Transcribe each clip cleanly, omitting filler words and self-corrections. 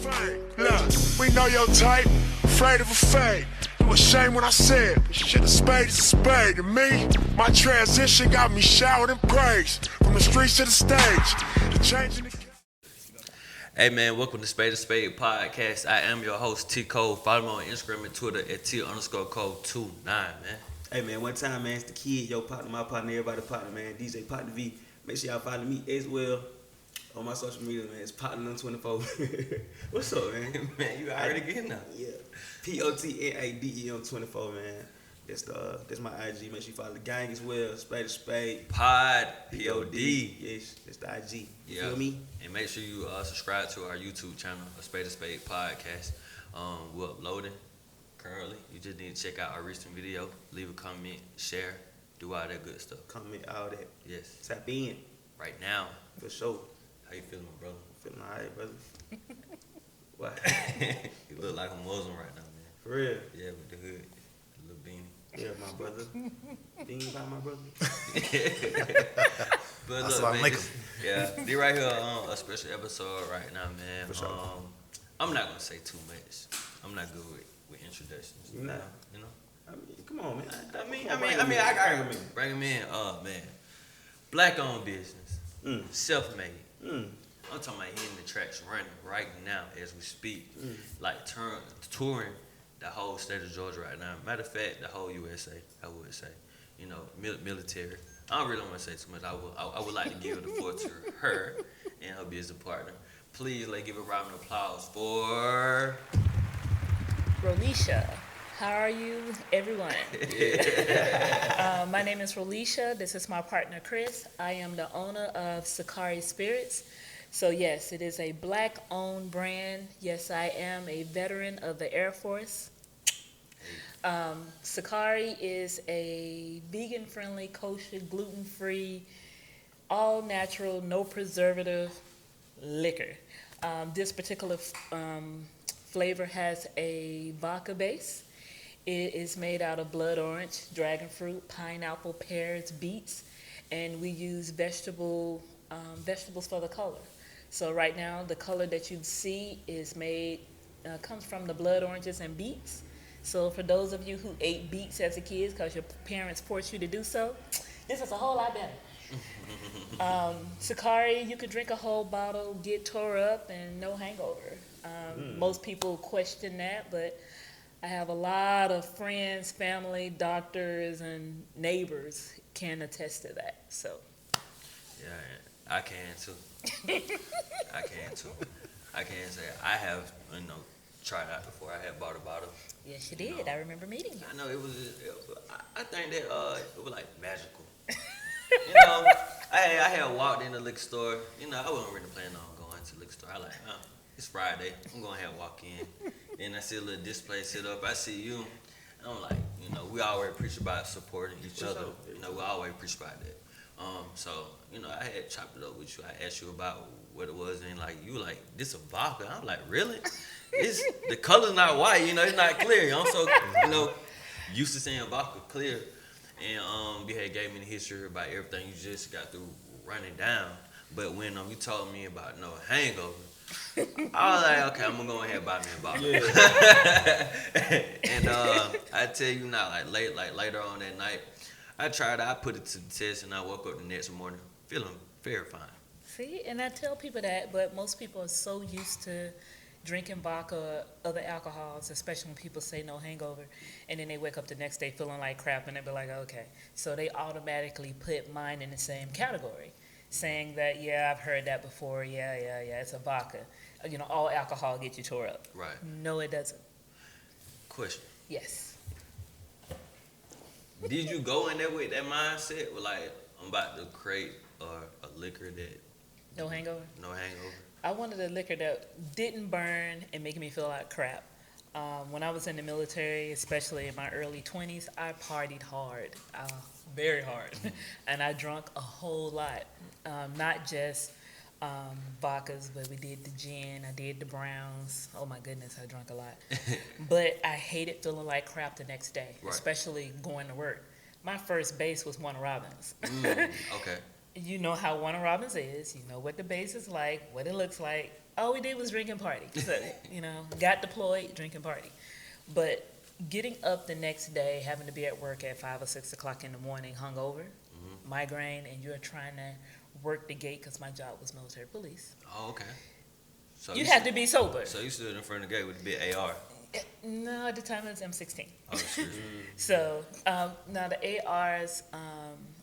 fame. Look, we know your type, afraid of a fade. It was shame when I said, but shit, a spade is a spade. To me, my transition got me showered in praise. From the streets to the stage, the change in the... Hey man, welcome to Spade podcast. I am your host T Cole. Follow me on Instagram and Twitter at T_Cole29, man. Hey man, one time man, it's the kid, your partner, my partner, everybody partner, man. DJ Partner V. Make sure y'all follow me as well on my social media, man. It's Partner24. What's up, man? Man, you already getting now. Yeah. POTNADE on 24, man. That's my IG. Make sure you follow the gang as well. Spade. Pod POD. Yes, that's the IG. Yeah. Feel me? And make sure you subscribe to our YouTube channel, Spade podcast. We're uploading currently. You just need to check out our recent video. Leave a comment, share, do all that good stuff. Comment, all that. Yes. Tap in. Right now. For sure. How you feeling, brother? Feeling alright, brother. What? You look like a Muslim right now, man. For real? Yeah, with the hood, the little beanie. Yeah, my brother. Being by my brother. But look, man, this right here a special episode right now, man. For sure. I'm not gonna say too much. I'm not good with introductions. Nah. You know. I mean, come on, man. I mean, I got bring him in. Man, black-owned business, self-made. I'm talking about hitting the tracks running right now as we speak. Like touring the whole state of Georgia right now. Matter of fact, the whole USA, I would say. You know, military. I don't really want to say too much. I would like to give the floor to her and her business partner. Please, give a round of applause for Rolesha. How are you, everyone? My name is Rolesha. This is my partner, Chris. I am the owner of Sukari Spirits. So yes, it is a black-owned brand. Yes, I am a veteran of the Air Force. Sukari is a vegan-friendly, kosher, gluten-free, all-natural, no preservative liquor. This particular flavor has a vodka base. It is made out of blood orange, dragon fruit, pineapple, pears, beets, and we use vegetables for the color. So right now, the color that you see is comes from the blood oranges and beets. So for those of you who ate beets as a kid because your parents forced you to do so, this is a whole lot better. Sukari, you could drink a whole bottle, get tore up, and no hangover. Most people question that, but I have a lot of friends, family, doctors, and neighbors can attest to that. So, yeah, I can too. I can say I have tried out before. I had bought a bottle. Yes, you did. I remember meeting you. I know it was. I think that it was like magical. I had walked in the liquor store. I wasn't really planning on going to the liquor store. I like, it's Friday. I'm going to have to walk in. And I see a little display set up. I see you. And I'm like, we always preach about supporting each other. We always preach about that. So, I had chopped it up with you. I asked you about what it was. And you were like, this a vodka? I'm like, really? The color's not white. It's not clear. I'm so, used to seeing vodka clear. And you had gave me the history about everything you just got through running down. But when you told me about no hangover, I was like, okay, I'm gonna go ahead and buy me a bottle. Yeah. And I tell you now, later on that night, I put it to the test, and I woke up the next morning feeling very fine. See, and I tell people that, but most people are so used to drinking vodka or other alcohols, especially when people say no hangover, and then they wake up the next day feeling like crap, and they be like, okay. So they automatically put mine in the same category, saying that, yeah, I've heard that before, yeah, it's a vodka. All alcohol gets you tore up. Right. No, it doesn't. Question. Yes. Did you go in there with that mindset, with I'm about to create a liquor that... No hangover? No hangover. I wanted a liquor that didn't burn and make me feel like crap. When I was in the military, especially in my early 20s, I partied hard, very hard. And I drank a whole lot, not just vodkas, but we did the gin, I did the browns. Oh my goodness, I drank a lot. But I hated feeling like crap the next day, right. Especially going to work. My first base was Warner Robins. Okay. You know how Warner Robins is. You know what the base is like, what it looks like. all we did was drink and party. So, got deployed, drink and party. But getting up the next day, having to be at work at 5 or 6 o'clock in the morning, hungover, migraine, and you're trying to work the gate because my job was military police. Oh, okay. So You had to be sober. So you stood in front of the gate with a big AR. No, at the time it was M16. Oh, excuse me. So now the ARs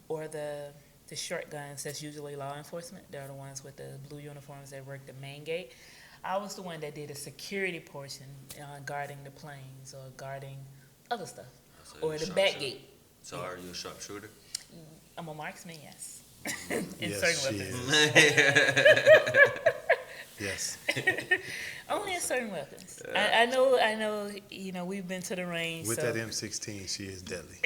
or the short guns, that's usually law enforcement. They're the ones with the blue uniforms that work the main gate. I was the one that did a security portion, guarding the planes or guarding other stuff, So or you the sharp back shooter. gate. So are you a sharpshooter? I'm a marksman, yes. In Yes, certain she weapons. is. Yes. Only in certain weapons. I know. We've been to the range. With so. that M16, she is deadly.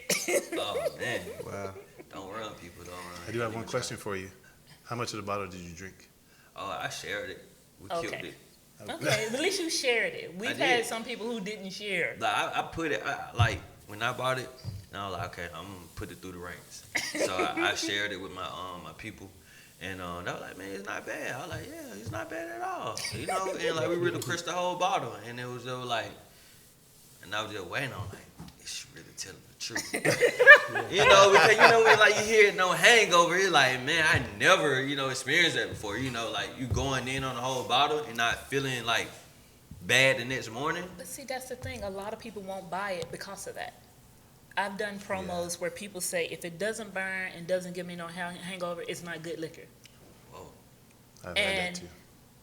Oh man, Wow. don't run, people. Don't run. I do have one question for you. How much of the bottle did you drink? Oh, I shared it. We Okay. killed it. Okay, at least you shared it. We've I had did. some people who didn't share. Like I put it like when I bought it, and I was like, okay, I'm gonna put it through the ranks. So I shared it with my people, and they were like, man, it's not bad. I was like, yeah, it's not bad at all. And like we really crushed the whole bottle, and it was just like, and I was just waiting on like, is she really telling the truth? Because when like you hear no hangover, it's like, man, I never experienced that before. Like you going in on the whole bottle and not feeling like bad the next morning. But see, that's the thing. A lot of people won't buy it because of that. I've done promos where people say, if it doesn't burn and doesn't give me no hangover, it's not good liquor. Whoa. I've had And that too.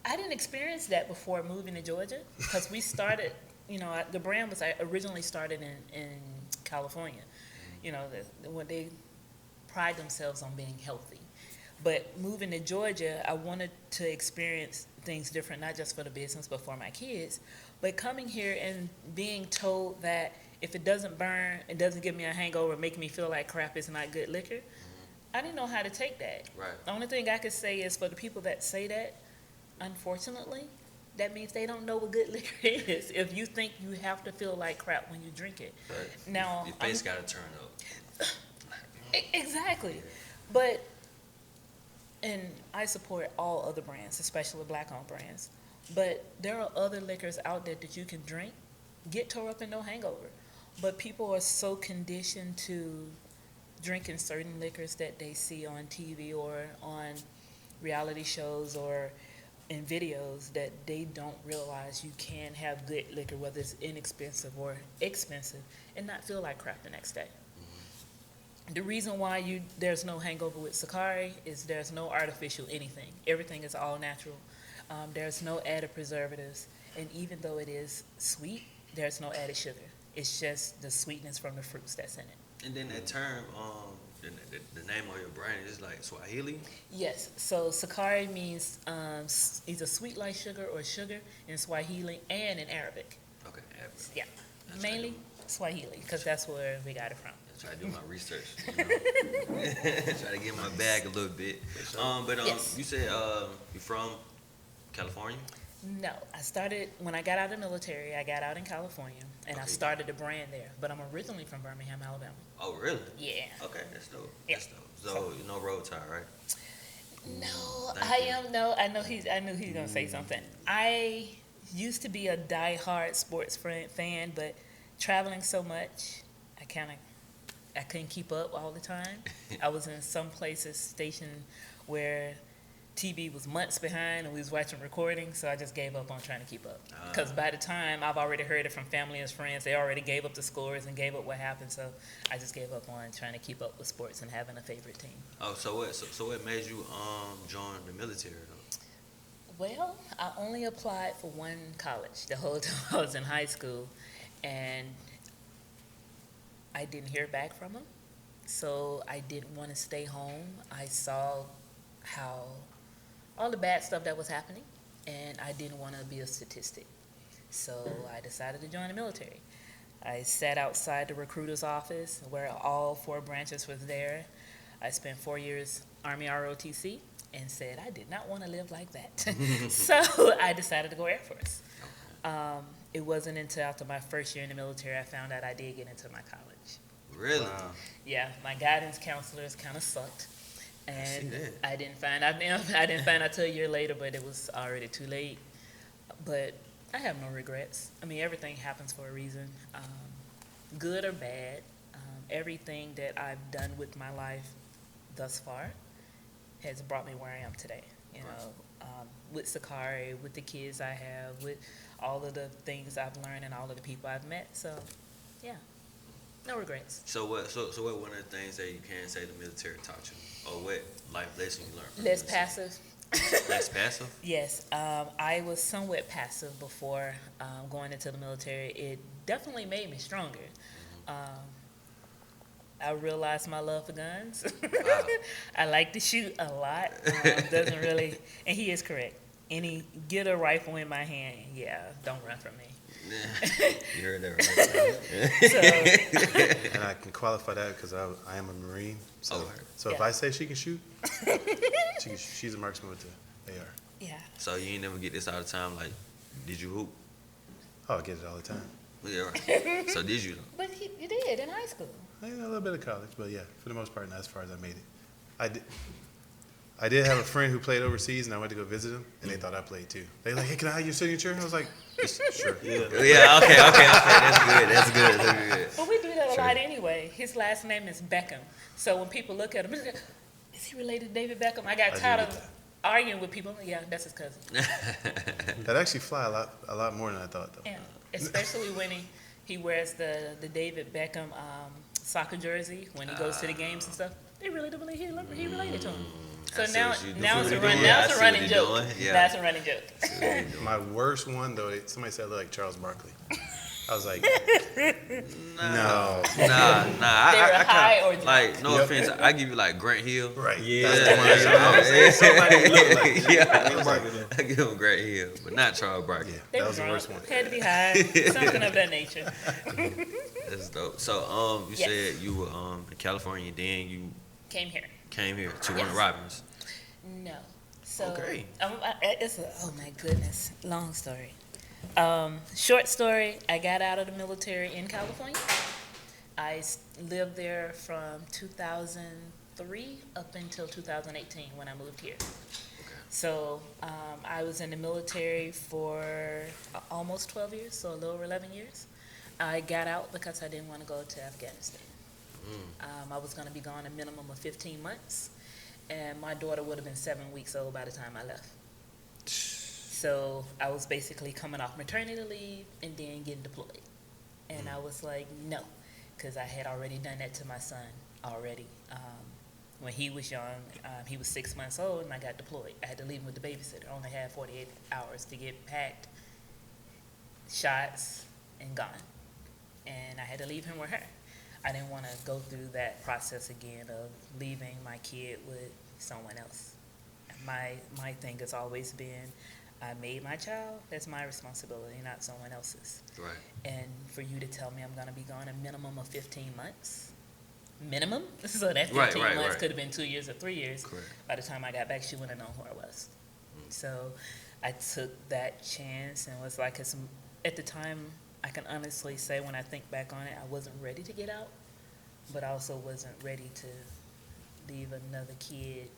I didn't experience that before moving to Georgia because we started, the brand was originally started in California. When they pride themselves on being healthy. But moving to Georgia, I wanted to experience things different, not just for the business, but for my kids. But coming here and being told that if it doesn't burn, it doesn't give me a hangover, make me feel like crap, it's not good liquor, I didn't know how to take that. Right. The only thing I could say is for the people that say that, unfortunately, that means they don't know what good liquor is. If you think you have to feel like crap when you drink it. Right. Now, Your face gotta turn up. Exactly. But, and I support all other brands, especially black-owned brands. But there are other liquors out there that you can drink, get tore up and no hangover. But people are so conditioned to drinking certain liquors that they see on TV or on reality shows or in videos that they don't realize you can have good liquor, whether it's inexpensive or expensive, and not feel like crap the next day. The reason why there's no hangover with Sukari is there's no artificial anything. Everything is all natural. There's no added preservatives, and even though it is sweet, there's no added sugar. It's just the sweetness from the fruits that's in it. And then that term, the name of your brand is like Swahili. Yes, so Sukari means either sweet like sugar or sugar in Swahili and in Arabic. Okay, Arabic. Yeah, That's mainly Swahili, because that's where we got it from. Try to do my research. Try to get my bag a little bit. Yes. You said you from California? No, I started, when I got out of the military, I got out in California, and I Okay. started a brand there. But I'm originally from Birmingham, Alabama. Oh, really? Yeah. Okay, that's dope. Yeah. That's dope. So you know road tie, right? No, Thank you. I knew he's gonna say something. I used to be a diehard sports fan, but traveling so much, I couldn't keep up all the time. I was in some places stationed where TV was months behind and we was watching recordings, so I just gave up on trying to keep up. Because by the time I've already heard it from family and friends, they already gave up the scores and gave up what happened, so I just gave up on trying to keep up with sports and having a favorite team. Oh, so what made you join the military though? Well, I only applied for one college the whole time I was in high school, and I didn't hear back from them, so I didn't want to stay home. I saw how all the bad stuff that was happening, and I didn't want to be a statistic. So I decided to join the military. I sat outside the recruiter's office where all 4 branches was there. I spent 4 years Army ROTC and said I did not want to live like that. So I decided to go Air Force. It wasn't until after my first year in the military I found out I did get into my college. Really? Wow. Yeah, my guidance counselors kind of sucked. And that. I didn't find out. I didn't find out till a year later, but it was already too late. But I have no regrets. I mean, everything happens for a reason, good or bad. Everything that I've done with my life thus far has brought me where I am today. You know, with Sukari, with the kids I have, with all of the things I've learned and all of the people I've met. So, yeah, no regrets. So what one of the things that you can say the military taught you, or what life lesson you learned from Less the military? passive. Less passive? Yes, I was somewhat passive before going into the military. It definitely made me stronger. I realized my love for guns. Wow. I like to shoot a lot. Doesn't really, and he is correct. Get a rifle in my hand, yeah, don't run from me. You heard that right. So, And I can qualify that because I am a Marine. So, Oh, so if yeah. I say she can shoot, she's a marksman with the AR. yeah. So you ain't never get this all the time. Like, did you hoop? Oh, I get it all the time. Yeah, right. So did you though? But you did in high school. Yeah, a little bit of college, but yeah, for the most part, not as far as I made it. I did have a friend who played overseas, and I went to go visit him, and they thought I played too. They like, hey, can I have your signature? And I was like, sure. Yeah. Yeah. Okay. That's good. But we do that a Sure. lot anyway. His last name is Beckham. So when people look at him, they're like, is he related to David Beckham? I got I do tired get of that. arguing with people. Yeah, that's his cousin. That actually fly a lot more than I thought, though. Yeah, especially when he wears the David Beckham soccer jersey when he goes to the games and stuff. They really do believe he related to him. So I see now, what you now it's a doing. run, Yeah, now I it's a see running what you're joke. doing. Yeah. That's a running joke. My worst one, though, somebody said I look like Charles Barkley. I was like, no. Nah. They were high or like, no Yep. offense, I give you like Grant Hill. Right. Yeah. That's the one I got. Yeah. Somebody look like Yeah. Charles Barkley, though. I give him Grant Hill, but not Charles Barkley. Yeah, They that were was the drunk. worst one. Had to be high, something of that nature. That's dope. So, you Yes. said you were in California, then you Came here. came here to Yes. Warner Robins. No. So Okay. oh my goodness, long story. Short story. I got out of the military in California. I lived there from 2003 up until 2018 when I moved here. So I was in the military for almost 12 years, so a little over 11 years. I got out because I didn't want to go to Afghanistan. I was going to be gone a minimum of 15 months, and my daughter would have been 7 weeks old by the time I left. So I was basically coming off maternity leave and then getting deployed. And I was like, no, because I had already done that to my son already. When he was young, he was 6 months old, and I got deployed. I had to leave him with the babysitter. I only had 48 hours to get packed, shots, and gone. And I had to leave him with her. I didn't want to go through that process again of leaving my kid with someone else. My thing has always been, I made my child, that's my responsibility, not someone else's. Right. And for you to tell me I'm going to be gone a minimum of 15 months, minimum? So that 15 Right. months could have been 2 years or 3 years. Correct. By the time I got back, she wouldn't have known who I was. So I took that chance and was like, at the time, I can honestly say when I think back on it, I wasn't ready to get out, but I also wasn't ready to leave another kid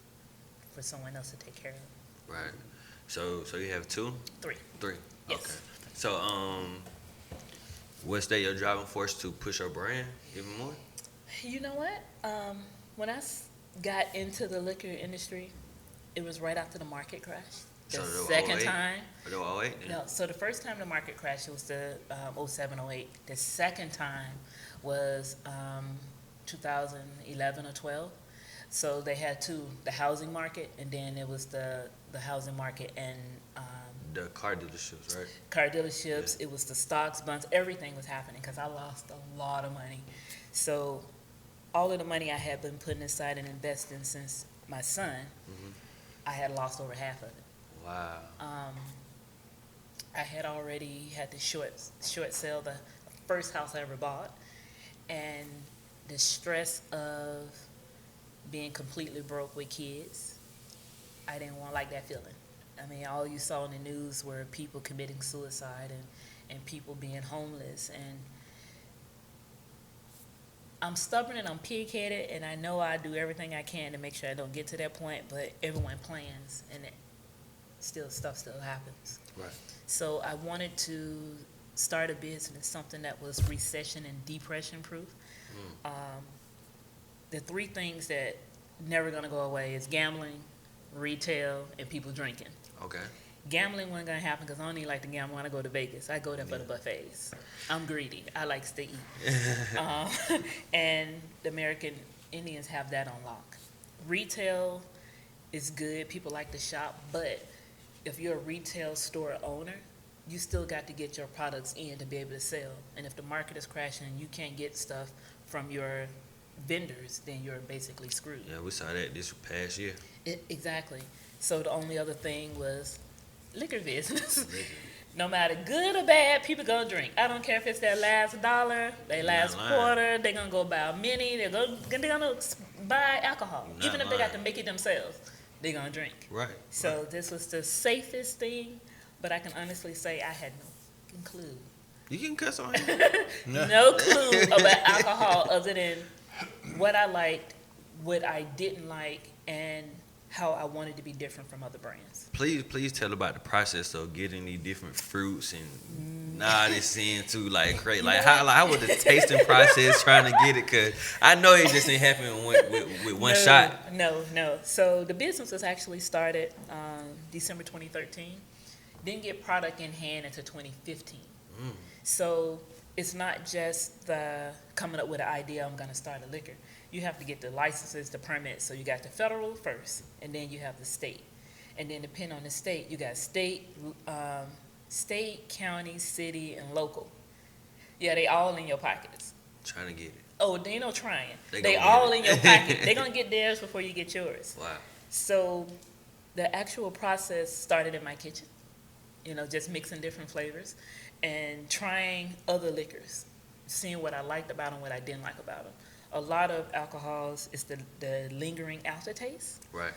for someone else to take care of. Right. So you have 2? 3. 3. Yes. Okay. So what's that your driving force to push your brand even more? You know what? When I got into the liquor industry, it was right after the market crash. The So the second 08? time. Or the 08? No, so the first time the market crashed, it was the 07, 08. The second time was 2011 or 12. So they had two, the housing market, and then it was the housing market and The car dealerships, right? car dealerships. It was the stocks, bonds, everything was happening because I lost a lot of money. So all of the money I had been putting aside and investing since my son, I had lost over half of it. Wow. I had already had to short sell the first house I ever bought, and the stress of being completely broke with kids, I didn't want like that feeling. I mean, all you saw in the news were people committing suicide and people being homeless, and I'm stubborn and I'm pig-headed, and I know I do everything I can to make sure I don't get to that point, but everyone plans, and stuff still happens. Right. So I wanted to start a business, something that was recession and depression proof. The three things that never gonna go away is gambling, retail, and people drinking. Okay. Gambling wasn't gonna happen because I only like to gamble when I go to Vegas. I go there for the buffets. I'm greedy. I like to eat. And the American Indians have that on lock. Retail is good. People like to shop, but if you're a retail store owner, you still got to get your products in to be able to sell. And if the market is crashing and you can't get stuff from your vendors, then you're basically screwed. Yeah, we saw that this past year. Exactly. So the only other thing was liquor business. No matter good or bad, people gonna drink. I don't care if it's their last dollar, their last quarter. They're gonna go buy a mini. They're gonna buy alcohol, even if they got to make it themselves. They're gonna drink. Right. So this was the safest thing, but I can honestly say I had no clue. You can cuss on here. No clue about alcohol other than what I liked, what I didn't like, and how I wanted to be different from other brands. Please tell about the process of getting these different fruits and this into like crazy. Like how was the tasting process trying to get it? Cause I know it just didn't happen with one shot. No. So the business was actually started December 2013. Didn't get product in hand until 2015. So it's not just the coming up with an idea, I'm gonna start a liquor. You have to get the licenses, the permits. So you got the federal first, and then you have the state. And then depending on the state, you got state, county, city, and local. Yeah, they all in your pockets. Trying to get it. Oh, they ain't no trying. They They gonna all get in it. your pocket. They're gonna get theirs before you get yours. Wow. So the actual process started in my kitchen. Just mixing different flavors and trying other liquors, seeing what I liked about them, what I didn't like about them. A lot of alcohols is the lingering aftertaste. Right.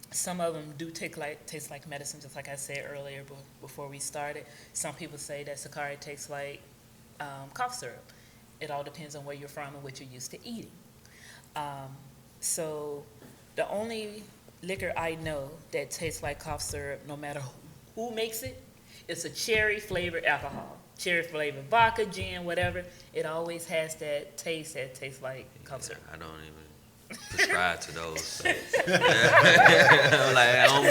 Some of them do taste like medicine, just like I said earlier before we started. Some people say that Sukari tastes like cough syrup. It all depends on where you're from and what you're used to eating. So the only liquor I know that tastes like cough syrup, no matter who makes it, it's a cherry flavored alcohol. Cherry flavored vodka, gin, whatever. It always has that tastes like cough syrup. I don't even prescribe to those. So. I'm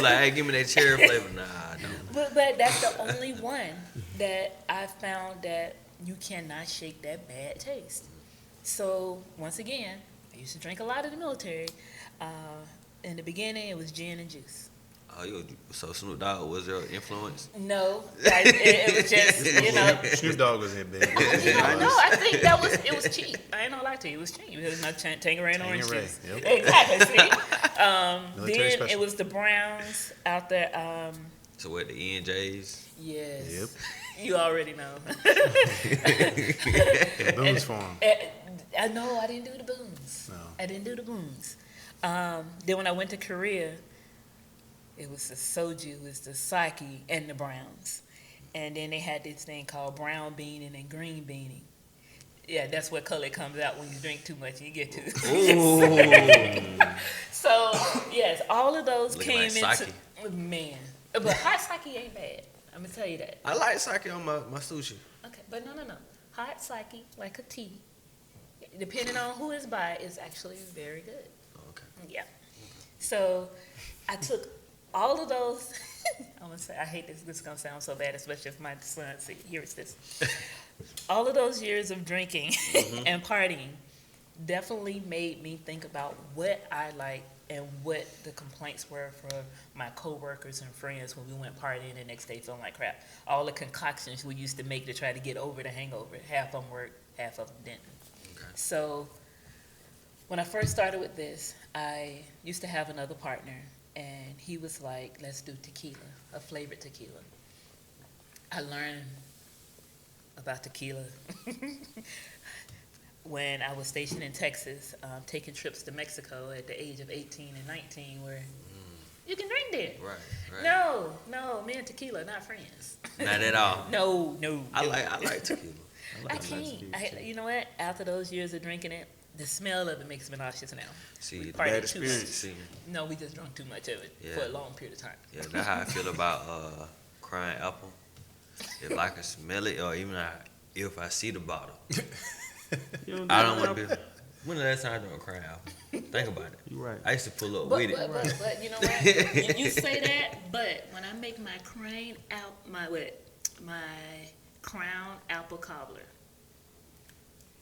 like, hey, give me that cherry flavor. Nah, I don't. But that's the only one that I found that you cannot shake that bad taste. So once again, I used to drink a lot in the military. In the beginning, it was gin and juice. Oh, so Snoop Dogg was your influence? No, it was just, Snoop Dogg was in bed. I think it was cheap. I ain't gonna lie to you, it was cheap. It was not Tangerine orange Tangeray, juice. yep. Exactly, see? Military Then special. it was the Browns out there. So what, the ENJs? Yes. Yep. You already know. The booze for him. No, I didn't do the booms. No. I didn't do the booms. Then when I went to Korea, it was the soju, it was the sake, and the browns. And then they had this thing called brown beaning and green beaning. Yeah, that's what color comes out when you drink too much and you get too. Ooh. So, yes, all of those Looking came like into... sake. Man. But hot sake ain't bad. I'm going to tell you that. I like sake on my sushi. Okay, but no. Hot sake, like a tea, depending on who it's by, is actually very good. Okay. Yeah. So I took all of those. I'm gonna say I hate this. This is gonna sound so bad, especially if my son hears this. All of those years of drinking and partying definitely made me think about what I like and what the complaints were for my coworkers and friends when we went partying the next day feeling like crap. All the concoctions we used to make to try to get over the hangover. Half of them worked, half of them didn't. Okay. So when I first started with this, I used to have another partner, and he was like, let's do tequila, a flavored tequila. I learned about tequila when I was stationed in Texas, taking trips to Mexico at the age of 18 and 19, where you can drink there. Right. No, me and tequila, not friends. Not at all. No. I like tequila. I can't. You know what? After those years of drinking it, the smell of it makes me nauseous now. See, We the partied bad too much. experience. See, No, we just drunk too much of it Yeah. for a long period of time. yeah, that's how I feel about crying apple. If I can smell it, or even if I see the bottle, You don't I do don't want that? to be. When the last time I drank crying apple? Think about it. You right. I used to pull up But, with it. but you know what? you say that, but when I make my my crown apple cobbler.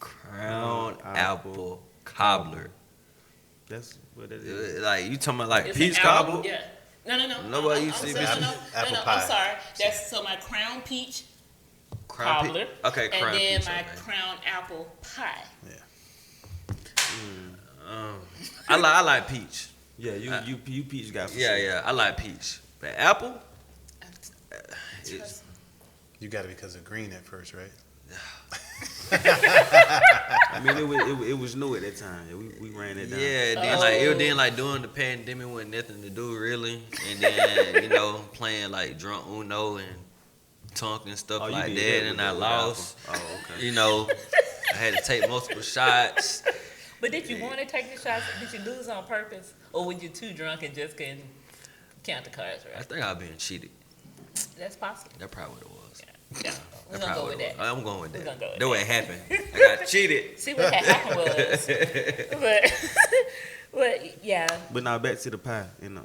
Crown Apple apple cobbler. That's what it is. Like you talking about like It's peach an apple, cobbler? Yeah. No. Nobody I'm used to sorry, be- Apple no, pie. I'm sorry. That's so my crown peach Crown cobbler. Okay, crown and then peach. my Okay. crown apple pie. I like peach. Yeah, you peach guy. For Yeah, sure. yeah, I like peach. But apple, it's, Trust me. You got it because of green at first, right? I mean, it was new at that time. Yeah, we ran it down. yeah. Then like during the pandemic with nothing to do really, and then playing like drunk Uno and tonk and stuff Oh, you like did that, with and the- I with the lost. apple. Oh, okay. I had to take multiple shots. But did you want to take the shots? Did you lose on purpose, or were you too drunk and just couldn't count the cards I right? think I was being cheated. That's possible. That's probably what it was. Yeah, we're That's gonna go probably with what it that. was. I'm going with We're that. gonna go with That way that. it happened. I got cheated. See what had happened was, but yeah. But now back to the pie and the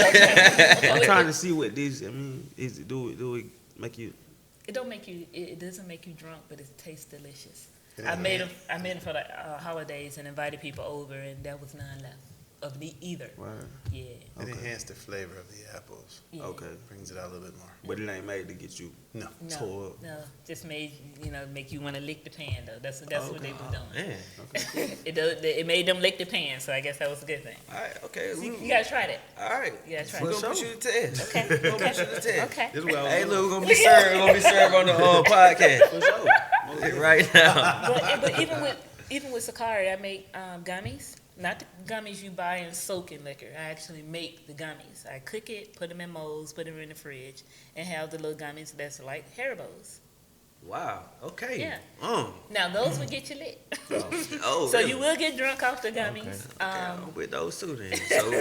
Okay. I'm trying to see what this. I mean, do it make you? It don't make you. It doesn't make you drunk, but it tastes delicious. It I ain't made them for the holidays and invited people over, and there was none left of me either. Right. Yeah. It Okay. enhanced the flavor of the apples. Yeah. Okay. Brings it out a little bit more. But it ain't made to get you No. tore up. No, just made make you want to lick the pan though. That's what they Okay. was doing. Man. It made them lick the pan, so I guess that was a good thing. All right. Okay. You gotta try that. All right. You gotta try We're it. gonna put you to test. Okay. We're gonna put you to test. Okay. This is what I was Hey, doing. look, we're gonna be served. We're gonna be served on the podcast For sure. right now. But even with Sukari, I make gummies. Not the gummies you buy and soak in liquor. I actually make the gummies. I cook it, put them in molds, put them in the fridge, and have the little gummies that's like Haribo's. Wow. Okay. Yeah. Now those will get you lit. Oh. So really? you will get drunk off the gummies. Okay, I'm with those two then.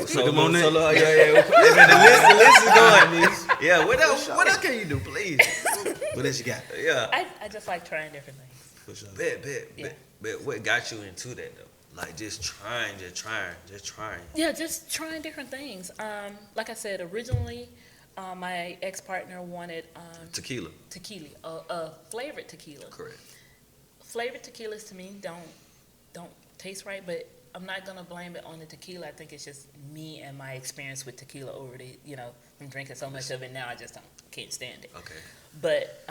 So them on so, that. yeah. The list is going. Yeah. What else can you do, please? What else you got? Yeah. I just like trying different things. For sure. Bet. What got you into that though? Like just trying. Yeah, just trying different things. Like I said, originally, my ex-partner wanted Tequila. tequila, flavored tequila. Correct. Flavored tequilas to me don't taste right, but I'm not gonna blame it on the tequila. I think it's just me and my experience with tequila over the, from drinking so much of it now. I just can't stand it. Okay. But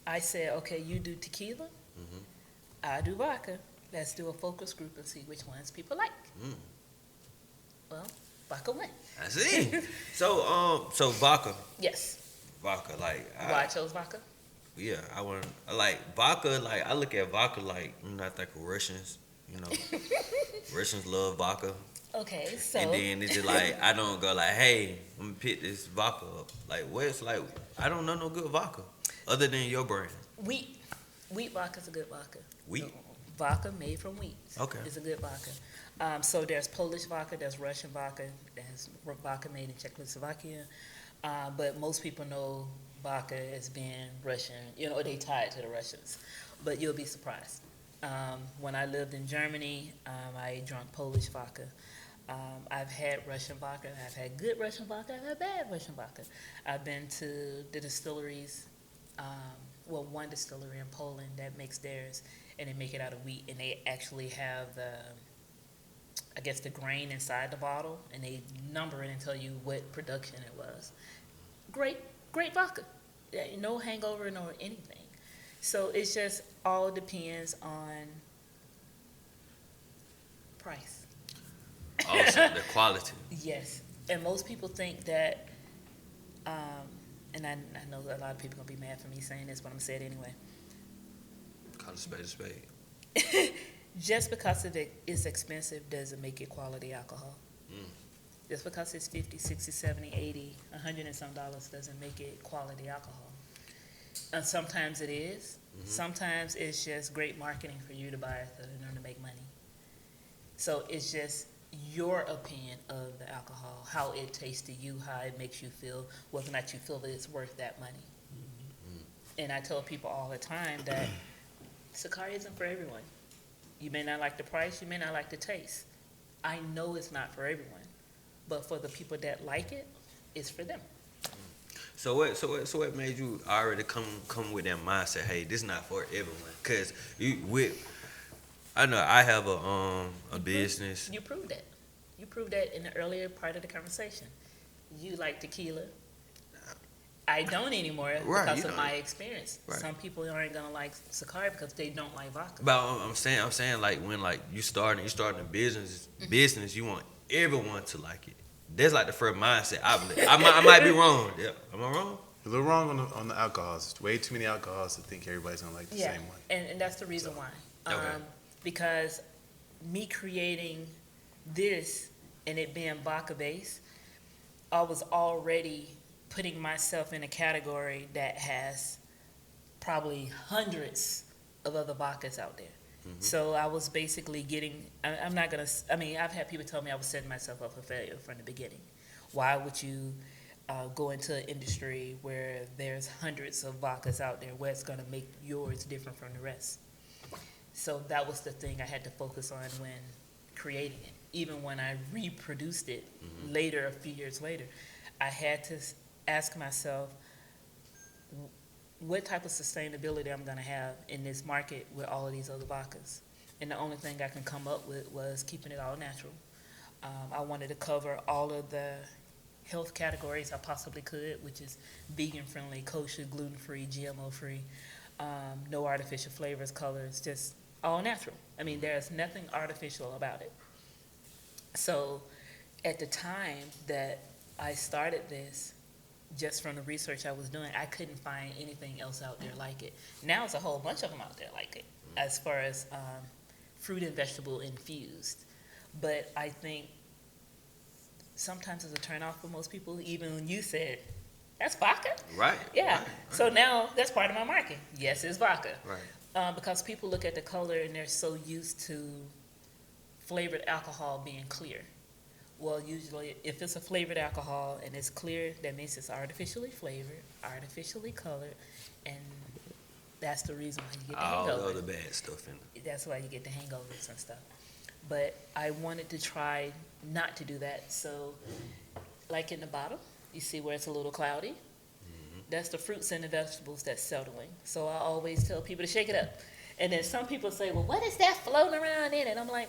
I said, okay, you do tequila, I do vodka. Let's do a focus group and see which ones people like. Well, vodka won. I see. So vodka. Yes. Vodka. Like Why I chose vodka? yeah, I like vodka. Like I look at vodka like I think of Russians. Russians love vodka. Okay, so And then it's just like I don't go like, hey, let me pick this vodka up. Like where's like I don't know no good vodka other than your brand. wheat vodka's a good vodka. Wheat? Vodka made from wheat. Okay. It's a good vodka. So there's Polish vodka, there's Russian vodka, there's vodka made in Czechoslovakia. But most people know vodka as being Russian. They tie it to the Russians. But you'll be surprised. When I lived in Germany, I drank Polish vodka. I've had Russian vodka. I've had good Russian vodka. I've had bad Russian vodka. I've been to the distilleries, one distillery in Poland that makes theirs, and they make it out of wheat, and they actually have the grain inside the bottle, and they number it and tell you what production it was. Great vodka. Yeah, no hangover, no anything. So it's just all depends on price. Also the quality. Yes, and most people think that, and I know a lot of people gonna be mad for me saying this, but I'm gonna say it anyway. Call a spade. Just because it's expensive doesn't make it quality alcohol. Just because it's 50, 60, 70, 80, 100 and some dollars doesn't make it quality alcohol. Sometimes it is. Sometimes it's just great marketing for you to buy it in order to make money. So it's just your opinion of the alcohol, how it tastes to you, how it makes you feel, whether or not you feel that it's worth that money. And I tell people all the time that Sukari isn't for everyone. You may not like the price, you may not like the taste. I know it's not for everyone, but for the people that like it, it's for them. So what made you already come with that mindset? Hey, this is not for everyone. Cause I know I have a business. You proved that. You proved that in the earlier part of the conversation. You like tequila. I don't anymore because of my experience. Right. Some people aren't gonna like Sukari because they don't like vodka. But I'm saying like when like you starting a business, you want everyone to like it. That's like the first mindset. I might be wrong. Yeah, am I wrong? A little wrong on the alcohols. There's way too many alcohols to think everybody's gonna like the same one. And that's the reason why. Okay. Because me creating this and it being vodka based, I was already putting myself in a category that has probably hundreds of other vodkas out there. So I was basically getting, I've had people tell me I was setting myself up for failure from the beginning. Why would you go into an industry where there's hundreds of vodkas out there, where it's going to make yours different from the rest? So that was the thing I had to focus on when creating it. Even when I reproduced it later, a few years later, I had to ask myself, what type of sustainability I'm going to have in this market with all of these other vodkas? And the only thing I can come up with was keeping it all natural. I wanted to cover all of the health categories I possibly could, which is vegan-friendly, kosher, gluten-free, GMO-free, no artificial flavors, colors, just all natural. I mean, there's nothing artificial about it. So at the time that I started this, just from the research I was doing, I couldn't find anything else out there like it. Now there's a whole bunch of them out there like it, as far as fruit and vegetable infused. But I think sometimes it's a turnoff for most people, even when you said, that's vodka? Right. Yeah. Right. So now that's part of my market. Yes, it's vodka. Right. Because people look at the color and they're so used to flavored alcohol being clear. Well, usually if it's a flavored alcohol and it's clear, that means it's artificially flavored, artificially colored, and that's the reason why you get the All hangover. of the bad stuff in it. That's why you get the hangovers and stuff. But I wanted to try not to do that. So, like in the bottom, you see where it's a little cloudy? That's the fruits and the vegetables that's settling. So I always tell people to shake it up. And then some people say, well, what is that floating around in it? I'm like,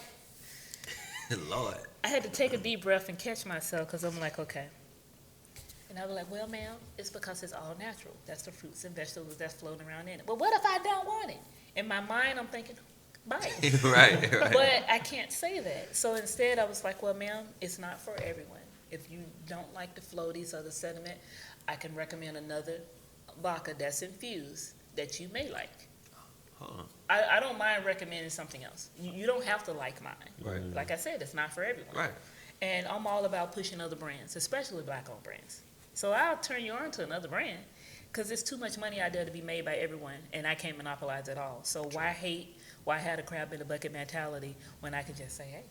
Lord. I had to take a deep breath and catch myself because I'm like, okay. And I was like, well, ma'am, it's because it's all natural. That's the fruits and vegetables that's floating around in it. But what if I don't want it? In my mind, I'm thinking, buy it. Right. But I can't say that. So instead, I was like, well, ma'am, it's not for everyone. If you don't like the floaties or the sediment, I can recommend another vodka that's infused that you may like. I don't mind recommending something else. You don't have to like mine. Right. Like I said, it's not for everyone. Right. And I'm all about pushing other brands, especially black-owned brands. So I'll turn you on to another brand because there's too much money out there to be made by everyone, and I can't monopolize it all. So why hate, why have a crab in a bucket mentality when I can just say, hey,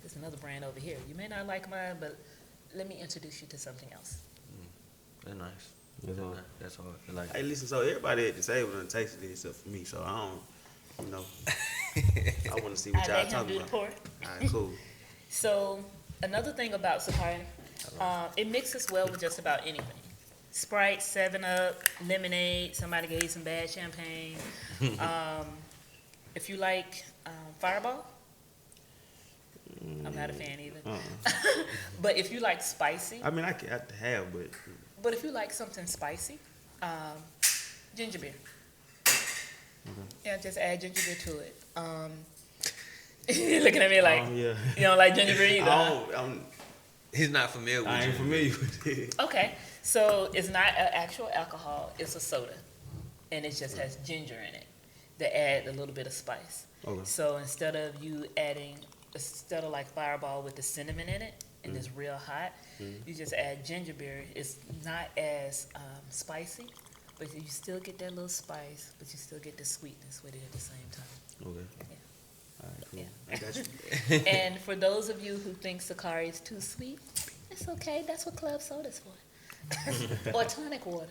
there's another brand over here. You may not like mine, but let me introduce you to something else. That's nice. That's all. Like, Hey, listen, so everybody at the table done tasted it except for me, so I don't, I want to see what I y'all let him talking do the about. pour. All right, cool. So another thing about Sukari, it mixes well with just about anything. Sprite, 7-Up, lemonade, somebody gave you some bad champagne. If you like Fireball, I'm not a fan either. But if you like spicy, I mean, I have, but if you like something spicy, ginger beer. Yeah, just add ginger beer to it. You're looking at me like, yeah. you don't like ginger beer either, huh? he's not familiar with I ain't it. familiar with it. Okay, so it's not an actual alcohol, it's a soda. And it just has ginger in it to add a little bit of spice. Okay. So instead of like Fireball with the cinnamon in it, and it's real hot, you just add ginger beer. It's not as spicy, but you still get that little spice, but you still get the sweetness with it at the same time. Okay. Yeah. All right, cool. Yeah. I got you. And for those of you who think Sukari is too sweet, it's okay. That's what club soda's for. Or tonic water.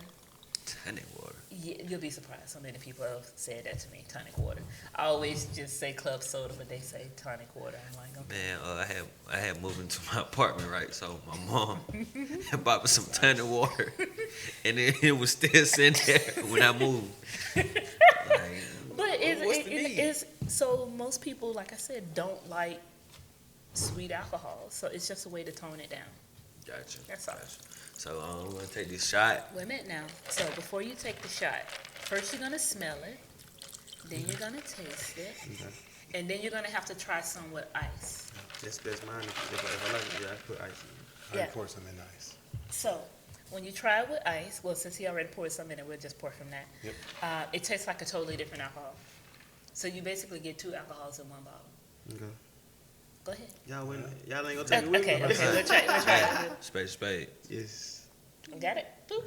Tonic water. Yeah, you'll be surprised. So many people have said that to me, tonic water. I always just say club soda, but they say tonic water. I'm like, okay. Man, I had moved into my apartment, right? So my mom had bought me some tonic water, and it was still sitting there when I moved. Like, But what's the need? it's so most people, like I said, don't like sweet alcohol. So it's just a way to tone it down. Gotcha. That's all. Gotcha. So we're gonna take this shot. Wait a minute now. So before you take the shot, first you're gonna smell it, then you're gonna taste it, Okay. and then you're gonna have to try some with ice. That's mine. If I like it, yeah, I put ice in I Yeah. pour some in ice. So when you try it with ice, well, since he already poured some in it, we'll just pour from that. Yep. It tastes like a totally different alcohol. So you basically get 2 alcohols in one bottle. it. Okay. Go ahead. Y'all win. Y'all ain't gonna take it with Okay, me. okay, we'll try it. Spade. Yes. Got it? Boop.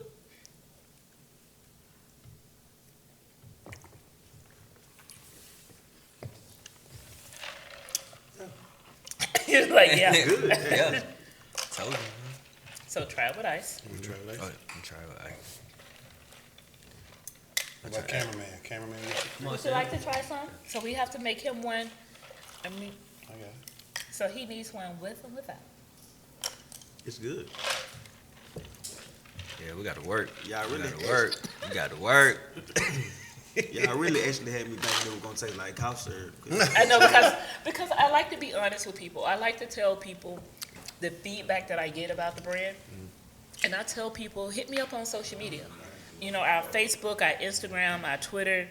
He was like, yeah. Yeah. Told you. So try it with ice. You try it, Oh, ice? I'm trying with ice. What about cameraman? Cameraman, Would you like to try some? So we have to make him one. I mean, I got it. so he needs one with and without. It's good. Yeah, we got to work. Y'all We really- got to work. We got to work. Y'all really actually had me thinking it was gonna taste like cough syrup. I know because I like to be honest with people. I like to tell people the feedback that I get about the brand, and I tell people hit me up on social media. You know, our Facebook, our Instagram, our Twitter,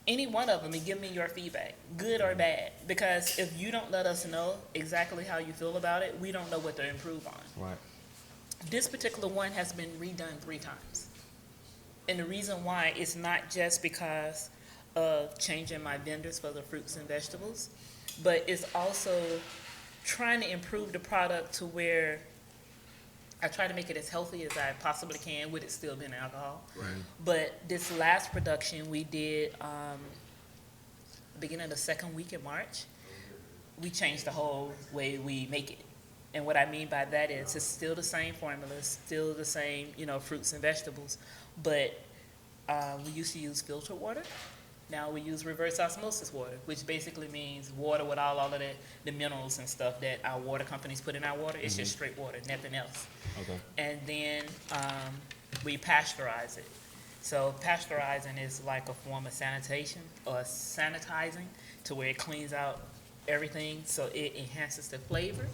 any one of them, and give me your feedback, good or bad. Because if you don't let us know exactly how you feel about it, we don't know what to improve on. Right. This particular one has been redone 3 times. And the reason why is not just because of changing my vendors for the fruits and vegetables, but it's also trying to improve the product to where I try to make it as healthy as I possibly can with it still being alcohol. Right. But this last production we did beginning of the 2nd week in March, we changed the whole way we make it. And what I mean by that is it's still the same formula, still the same, fruits and vegetables, but we used to use filtered water. Now we use reverse osmosis water, which basically means water with all of the minerals and stuff that our water companies put in our water. It's just straight water, nothing else. Okay. And then we pasteurize it. So pasteurizing is like a form of sanitation or sanitizing to where it cleans out everything. So it enhances the flavor.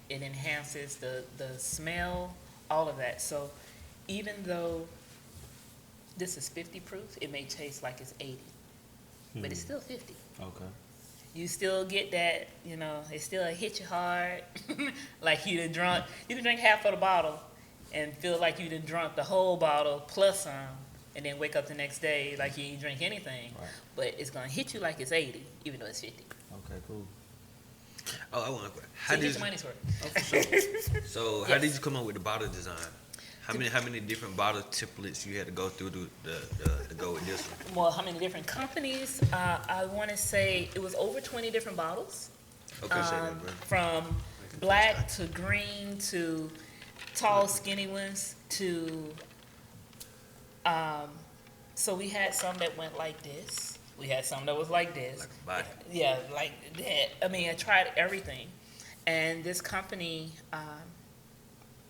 It enhances the smell, all of that. So even though this is 50 proof, it may taste like it's 80, but it's still 50. Okay. You still get that, it still hit you hard, like you done drunk. You can drink half of the bottle and feel like you done drunk the whole bottle plus some, and then wake up the next day like you didn't drink anything. Right. But it's gonna hit you like it's 80, even though it's 50. Okay. Cool. Oh, I want to. So How you get did your money's worth. Oh, for sure. so? How did you come up with the bottle design? How many different bottle templates you had to go through to go with this one? Well, how many different companies? I want to say it was over 20 different bottles. Okay, say that, bro. From black to green to tall, skinny ones to. So we had some that went like this. We had some that was like this. Like a body. Yeah, like that. I mean, I tried everything, and this company.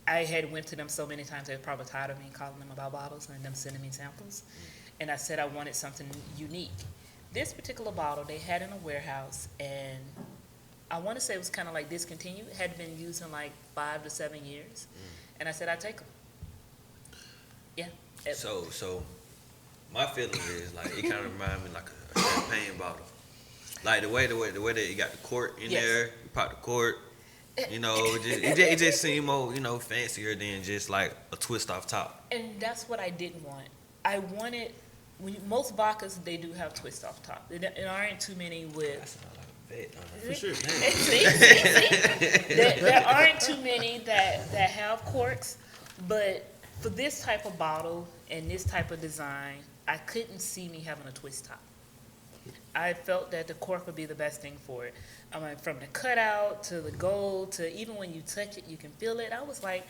I had went to them so many times, they were probably tired of me calling them about bottles and them sending me samples. And I said I wanted something unique. This particular bottle, they had in a warehouse, and I want to say it was kind of like discontinued. It had been used in like 5 to 7 years. And I said, I'd take them. Yeah. So my feeling is like it kind of reminds me like a champagne bottle. Like the way that you got the cork in Yes. there, you pop the cork. It just seemed more, fancier than just like a twist off top. And that's what I didn't want. I wanted, most vodkas, they do have twist off top. There aren't too many with. That sounds like a vet. For sure. See? There aren't too many that have corks, but for this type of bottle and this type of design, I couldn't see me having a twist top. I felt that the cork would be the best thing for it. I mean, from the cutout to the gold to even when you touch it, you can feel it. I was like,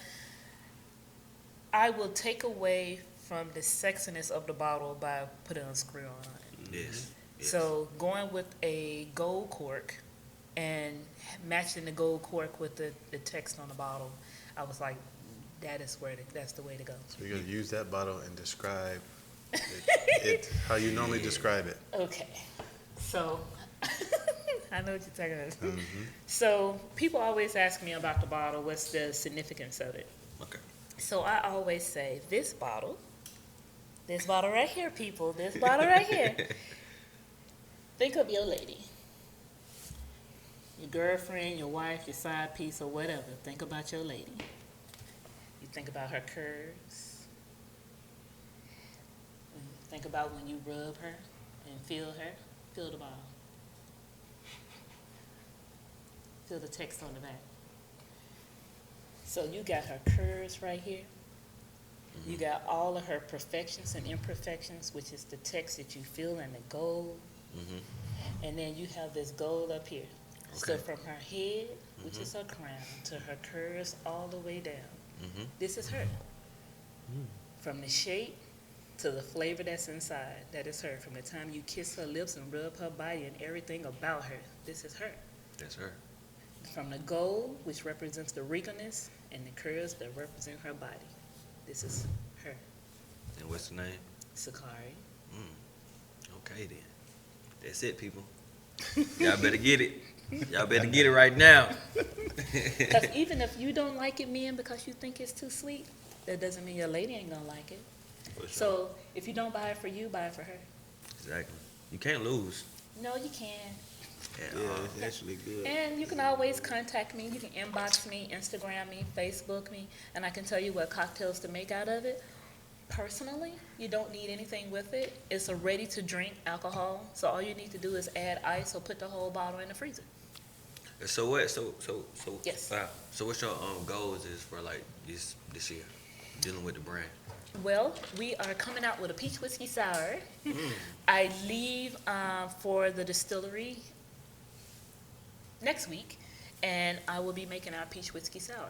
I will take away from the sexiness of the bottle by putting a screw on it. Yes. So going with a gold cork and matching the gold cork with the text on the bottle, I was like, that's the way to go. So you're gonna use that bottle and describe it how you normally describe it. Okay, so I know what you're talking about. Mm-hmm. So people always ask me about the bottle, what's the significance of it? Okay. So I always say, this bottle right here, people, this bottle right here. Think of your lady, your girlfriend, your wife, your side piece, or whatever. Think about your lady. You think about her curves. Think about when you rub her and feel her. Feel the bottle. Feel the text on the back. So you got her curves right here. You got all of her perfections and imperfections, which is the text that you feel in the gold. Mm-hmm. And then you have this gold up here. So Okay. from her head, which is her crown, to her curves all the way down, Mm-hmm. this is her. From the shape to the flavor that's inside, that is her. From the time you kiss her lips and rub her body and everything about her, this is her. That's her. From the gold, which represents the wrinkleness, and the curves that represent her body, this is her. And what's the name? Sukari. Okay then. That's it, people. Y'all better get it. Y'all better get it right now. Because even if you don't like it, men, because you think it's too sweet, that doesn't mean your lady ain't gonna like it. For sure. So if you don't buy it for you, buy it for her. Exactly. You can't lose. No, you can. At Yeah, all. it's actually good. And you can always contact me. You can inbox me, Instagram me, Facebook me, and I can tell you what cocktails to make out of it. Personally, you don't need anything with it. It's a ready-to-drink alcohol, so all you need to do is add ice or put the whole bottle in the freezer. So what? So Yes. Wow. So what's your goals is for like this year, dealing with the brand? Well, we are coming out with a peach whiskey sour. I leave for the distillery next week, and I will be making our peach whiskey sour.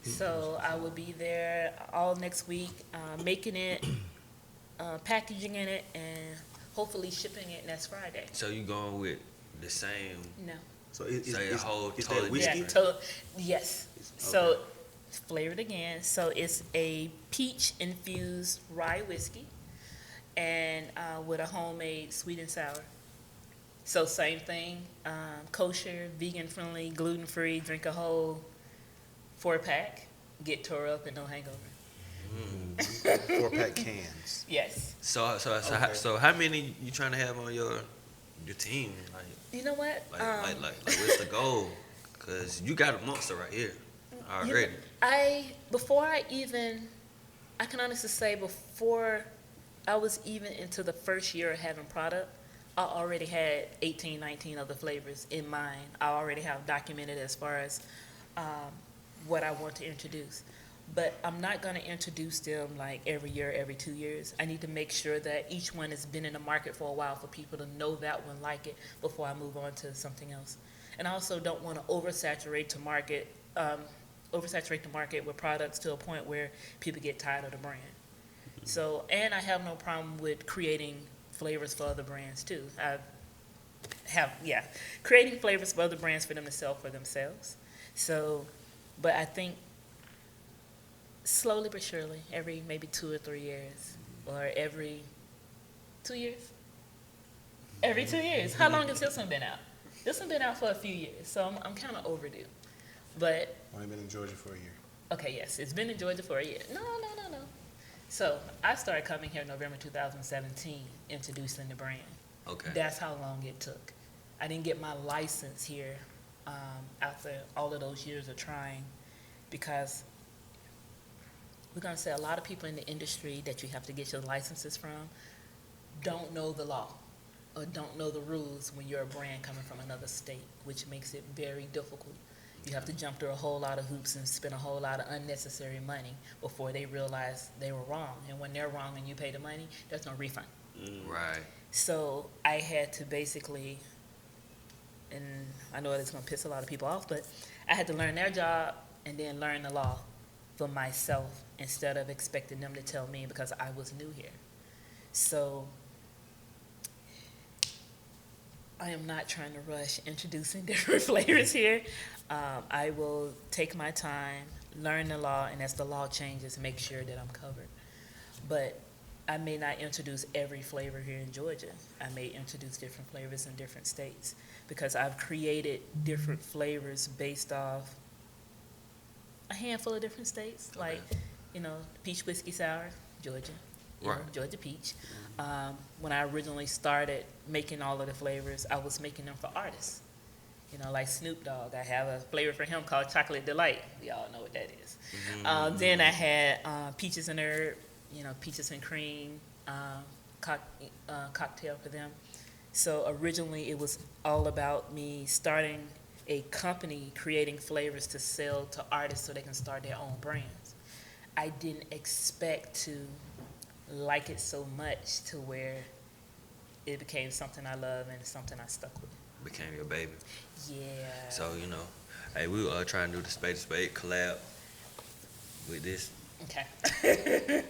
So I will be there all next week, making it, packaging in it, and hopefully shipping it next Friday. So you going with the same? No. So it's So your whole it's totally that whiskey. different. Yes. So flavored again. So it's a peach infused rye whiskey, and with a homemade sweet and sour. So same thing, kosher, vegan friendly, gluten free. Drink a whole 4-pack, get tore up and no hangover. 4-pack cans. Yes. So how many you trying to have on your team? You know what? Like what's the goal? Cause you got a monster right here already. I can honestly say before I was even into the first year of having product, I already had 18, 19 other flavors in mind. I already have documented as far as what I want to introduce. But I'm not going to introduce them like every year, every 2 years. I need to make sure that each one has been in the market for a while for people to know that one, like it, before I move on to something else. And I also don't want to oversaturate the market with products to a point where people get tired of the brand. So, and I have no problem with creating flavors for other brands too. Creating flavors for other brands for them to sell for themselves. So, but I think slowly but surely, every maybe 2 or 3 years, or every 2 years. Every 2 years. How long has this one been out? This one been out for a few years, so I'm kind of overdue. But Only been in Georgia for a year. okay, yes, it's been in Georgia for a year. No. So I started coming here in November 2017, introducing the brand. Okay. That's how long it took. I didn't get my license here after all of those years of trying, because we're going to say a lot of people in the industry that you have to get your licenses from don't know the law or don't know the rules when you're a brand coming from another state, which makes it very difficult. You have to jump through a whole lot of hoops and spend a whole lot of unnecessary money before they realize they were wrong. And when they're wrong and you pay the money, there's no refund. Right. So I had to basically, and I know it's going to piss a lot of people off, but I had to learn their job and then learn the law for myself instead of expecting them to tell me because I was new here. So I am not trying to rush introducing different flavors here. I will take my time, learn the law, and as the law changes, make sure that I'm covered. But I may not introduce every flavor here in Georgia. I may introduce different flavors in different states because I've created different flavors based off a handful of different states, Okay. like, peach whiskey sour, Georgia, Right. Georgia peach. When I originally started making all of the flavors, I was making them for artists. Like Snoop Dogg, I have a flavor for him called Chocolate Delight. We all know what that is. Then I had peaches and herb, peaches and cream cocktail for them. So originally it was all about me starting a company creating flavors to sell to artists so they can start their own brands. I didn't expect to like it so much to where it became something I love and something I stuck with. Became your baby. Yeah. So, hey, we were trying to do the Spade collab with this. Okay.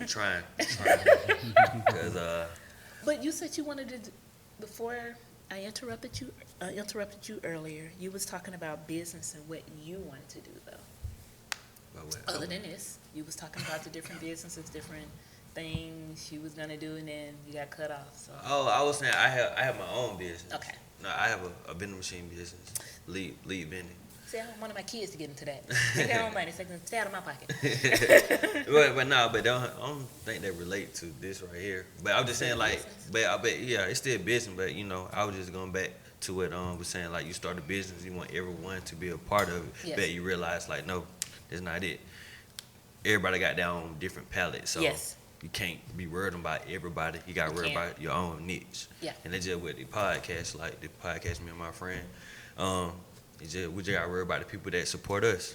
Trying. Because, But you said you wanted to, before I interrupted you earlier, you was talking about business and what you wanted to do, though. Other than this, you was talking about the different businesses, different things you was going to do, and then you got cut off. So. oh, I was saying I have my own business. Okay. No, I have a vending machine business, lead vending. See, I want one of my kids to get into that. Take their own money, so they can stay out of my pocket. but I don't think they relate to this right here. But I'm just saying, like, but I bet, yeah, it's still business. But I was just going back to what was saying, like, you start a business, you want everyone to be a part of it. Yes. But you realize, like, no, that's not it. Everybody got their own different palette, so Yes. you can't be worried about everybody. You got to worry can't. about your own niche. Yeah. And that's just with the podcast, like the podcast, me and my friend. We just got to worry about the people that support us.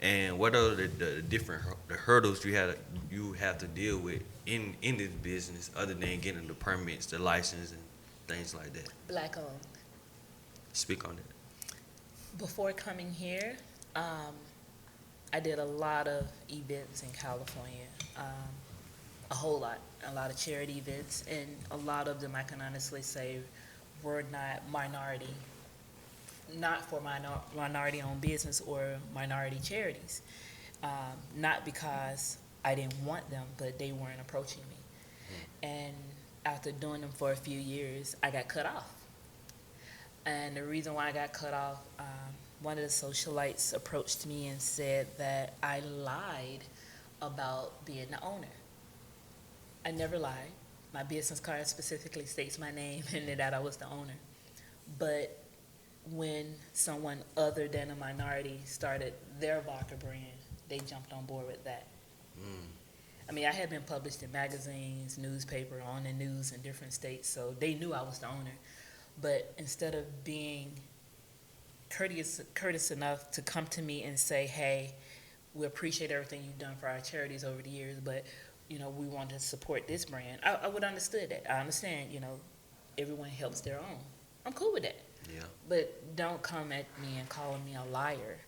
And what are the different hurdles you have to deal with in this business other than getting the permits, the license, and things like that? Black owned. Speak on it. Before coming here, I did a lot of events in California. A whole lot. A lot of charity events, and a lot of them I can honestly say were not for minority-owned business or minority charities. Not because I didn't want them, but they weren't approaching me. And after doing them for a few years, I got cut off. And the reason why I got cut off, one of the socialites approached me and said that I lied about being the owner. I never lied. My business card specifically states my name and that I was the owner. But when someone other than a minority started their vodka brand, they jumped on board with that. I mean, I had been published in magazines, newspaper, on the news in different states, so they knew I was the owner. But instead of being courteous enough to come to me and say, hey, we appreciate everything you've done for our charities over the years, but we want to support this brand. I would have understood that. I understand, everyone helps their own. I'm cool with that. Yeah. But don't come at me and calling me a liar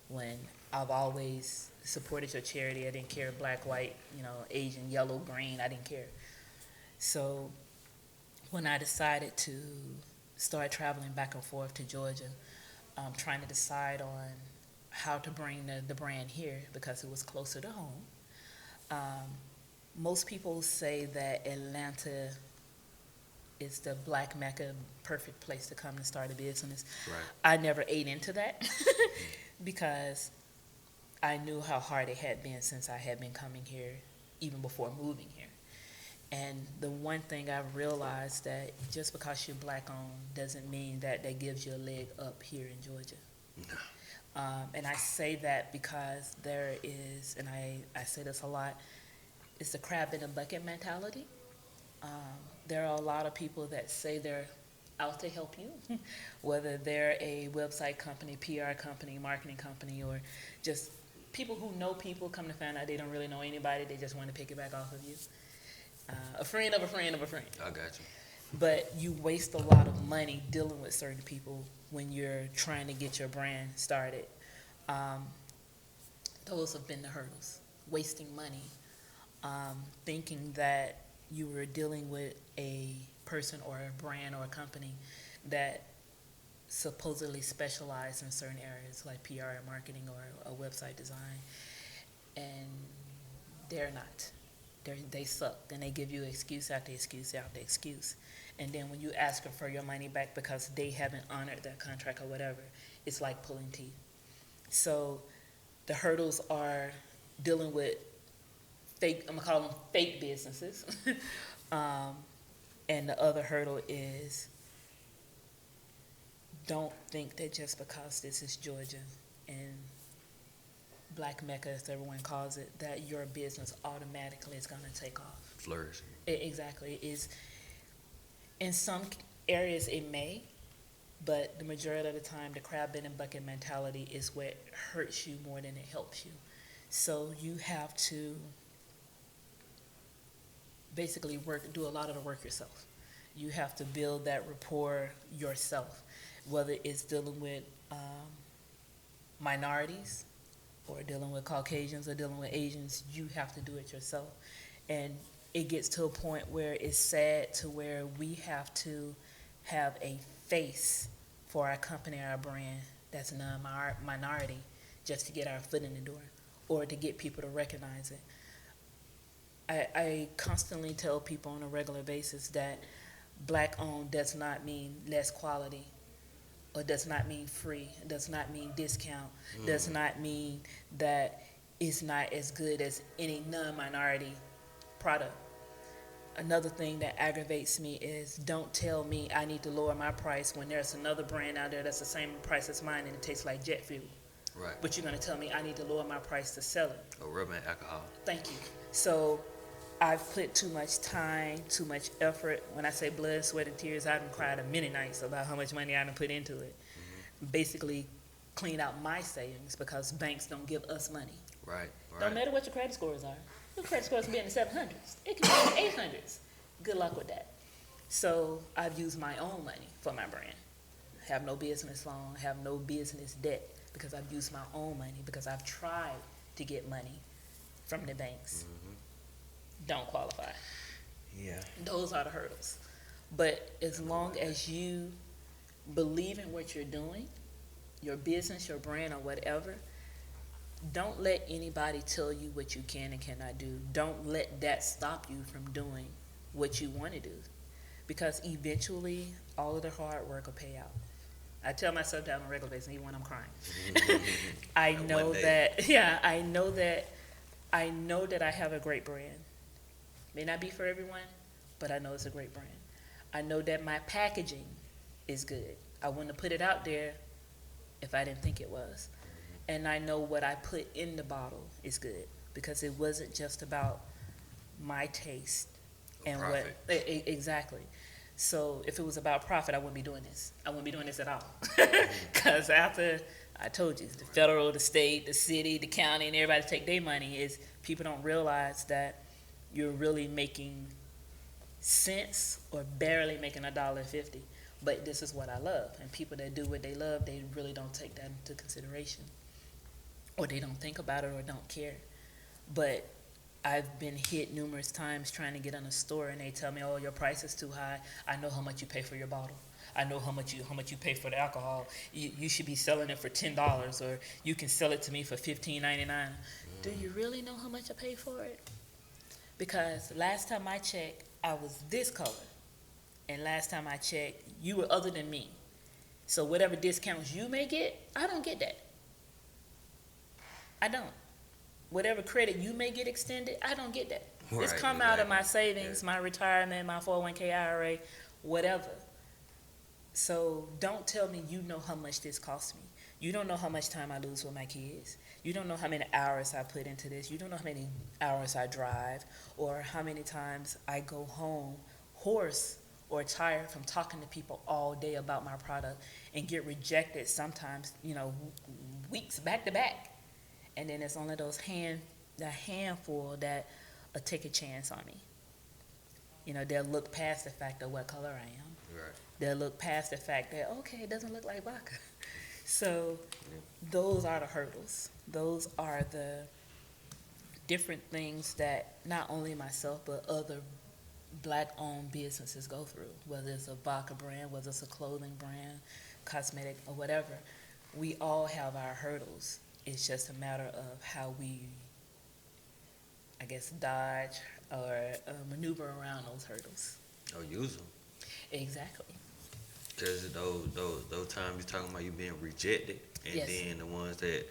when I've always supported your charity. I didn't care black, white, Asian, yellow, green. I didn't care. So when I decided to start traveling back and forth to Georgia, trying to decide on how to bring the brand here because it was closer to home. Most people say that Atlanta is the black Mecca, perfect place to come and start a business. Right. I never ate into that because I knew how hard it had been since I had been coming here, even before moving here. And the one thing I've realized that just because you're black owned doesn't mean that gives you a leg up here in Georgia. No. And I say that because there is, and I say this a lot, it's the crab in a bucket mentality. There are a lot of people that say they're out to help you, whether they're a website company, PR company, marketing company, or just people who know people come to find out they don't really know anybody. They just want to pick it back off of you. A friend of a friend of a friend. I got you. But you waste a lot of money dealing with certain people when you're trying to get your brand started. Those have been the hurdles. Wasting money, thinking that you were dealing with a person or a brand or a company that supposedly specialized in certain areas like PR or marketing or a website design, and they're not. They suck, and they give you excuse after excuse after excuse. And then when you ask them for your money back because they haven't honored their contract or whatever, it's like pulling teeth. So the hurdles are dealing with fake, I'm gonna call them fake businesses. And the other hurdle is don't think that just because this is Georgia and Black Mecca, as everyone calls it, that your business automatically is gonna take off. Flourish. Exactly. In some areas it may, but the majority of the time the crab in a bucket mentality is what hurts you more than it helps you. So you have to basically do a lot of the work yourself. You have to build that rapport yourself, whether it's dealing with minorities or dealing with Caucasians or dealing with Asians. You have to do it yourself. And it gets to a point where it's sad to where we have to have a face for our company, our brand, that's non-minority, just to get our foot in the door or to get people to recognize it. I constantly tell people on a regular basis that Black-owned does not mean less quality, or does not mean free, does not mean discount, does not mean that it's not as good as any non-minority product. Another thing that aggravates me is don't tell me I need to lower my price when there's another brand out there that's the same price as mine and it tastes like jet fuel. Right. But you're going to tell me I need to lower my price to sell it. Or rubbing alcohol. Thank you. So I've put too much time, too much effort. When I say blood, sweat, and tears, I done cried many nights about how much money I done put into it. Basically clean out my savings because banks don't give us money. Right. Don't matter what your credit scores are. Your credit scores can be in the 700s. It can be in the 800s. Good luck with that. So I've used my own money for my brand. Have no business loan, have no business debt because I've used my own money because I've tried to get money from the banks. Don't qualify. Yeah. Those are the hurdles. But as long as you believe in what you're doing, your business, your brand, or whatever, don't let anybody tell you what you can and cannot do. Don't let that stop you from doing what you want to do. Because eventually, all of the hard work will pay out. I tell myself that on a regular basis, even when I'm crying. I know that, I know that I have a great brand. May not be for everyone, but I know it's a great brand. I know that my packaging is good. I wouldn't have put it out there if I didn't think it was. And I know what I put in the bottle is good because it wasn't just about my taste and profit. Exactly. So if it was about profit, I wouldn't be doing this. I wouldn't be doing this at all. Because after I told you, the federal, the state, the city, the county, and everybody take their money, is people don't realize that you're really making cents or barely making $1.50. But this is what I love. And people that do what they love, they really don't take that into consideration. Or they don't think about it or don't care. But I've been hit numerous times trying to get in a store and they tell me, oh, your price is too high. I know how much you pay for your bottle. I know how much you pay for the alcohol. You should be selling it for $10 or you can sell it to me for $15.99. Do you really know how much I pay for it? Because last time I checked, I was this color. And last time I checked, you were other than me. So whatever discounts you may get, I don't get that. I don't. Whatever credit you may get extended, I don't get that. It's come out of my savings, my retirement, my 401k IRA, whatever. So don't tell me you know how much this costs me. You don't know how much time I lose with my kids. You don't know how many hours I put into this. You don't know how many hours I drive or how many times I go home hoarse or tired from talking to people all day about my product and get rejected sometimes, weeks back to back. And then it's only the handful that will take a chance on me. They'll look past the fact of what color I am. Right. They'll look past the fact that, okay, it doesn't look like vodka. So those are the hurdles. Those are the different things that not only myself but other Black-owned businesses go through, whether it's a vodka brand, whether it's a clothing brand, cosmetic, or whatever. We all have our hurdles. It's just a matter of how we, I guess, dodge or maneuver around those hurdles. Or use them. Exactly. Because those times you're talking about you being rejected, and Yes. then the ones that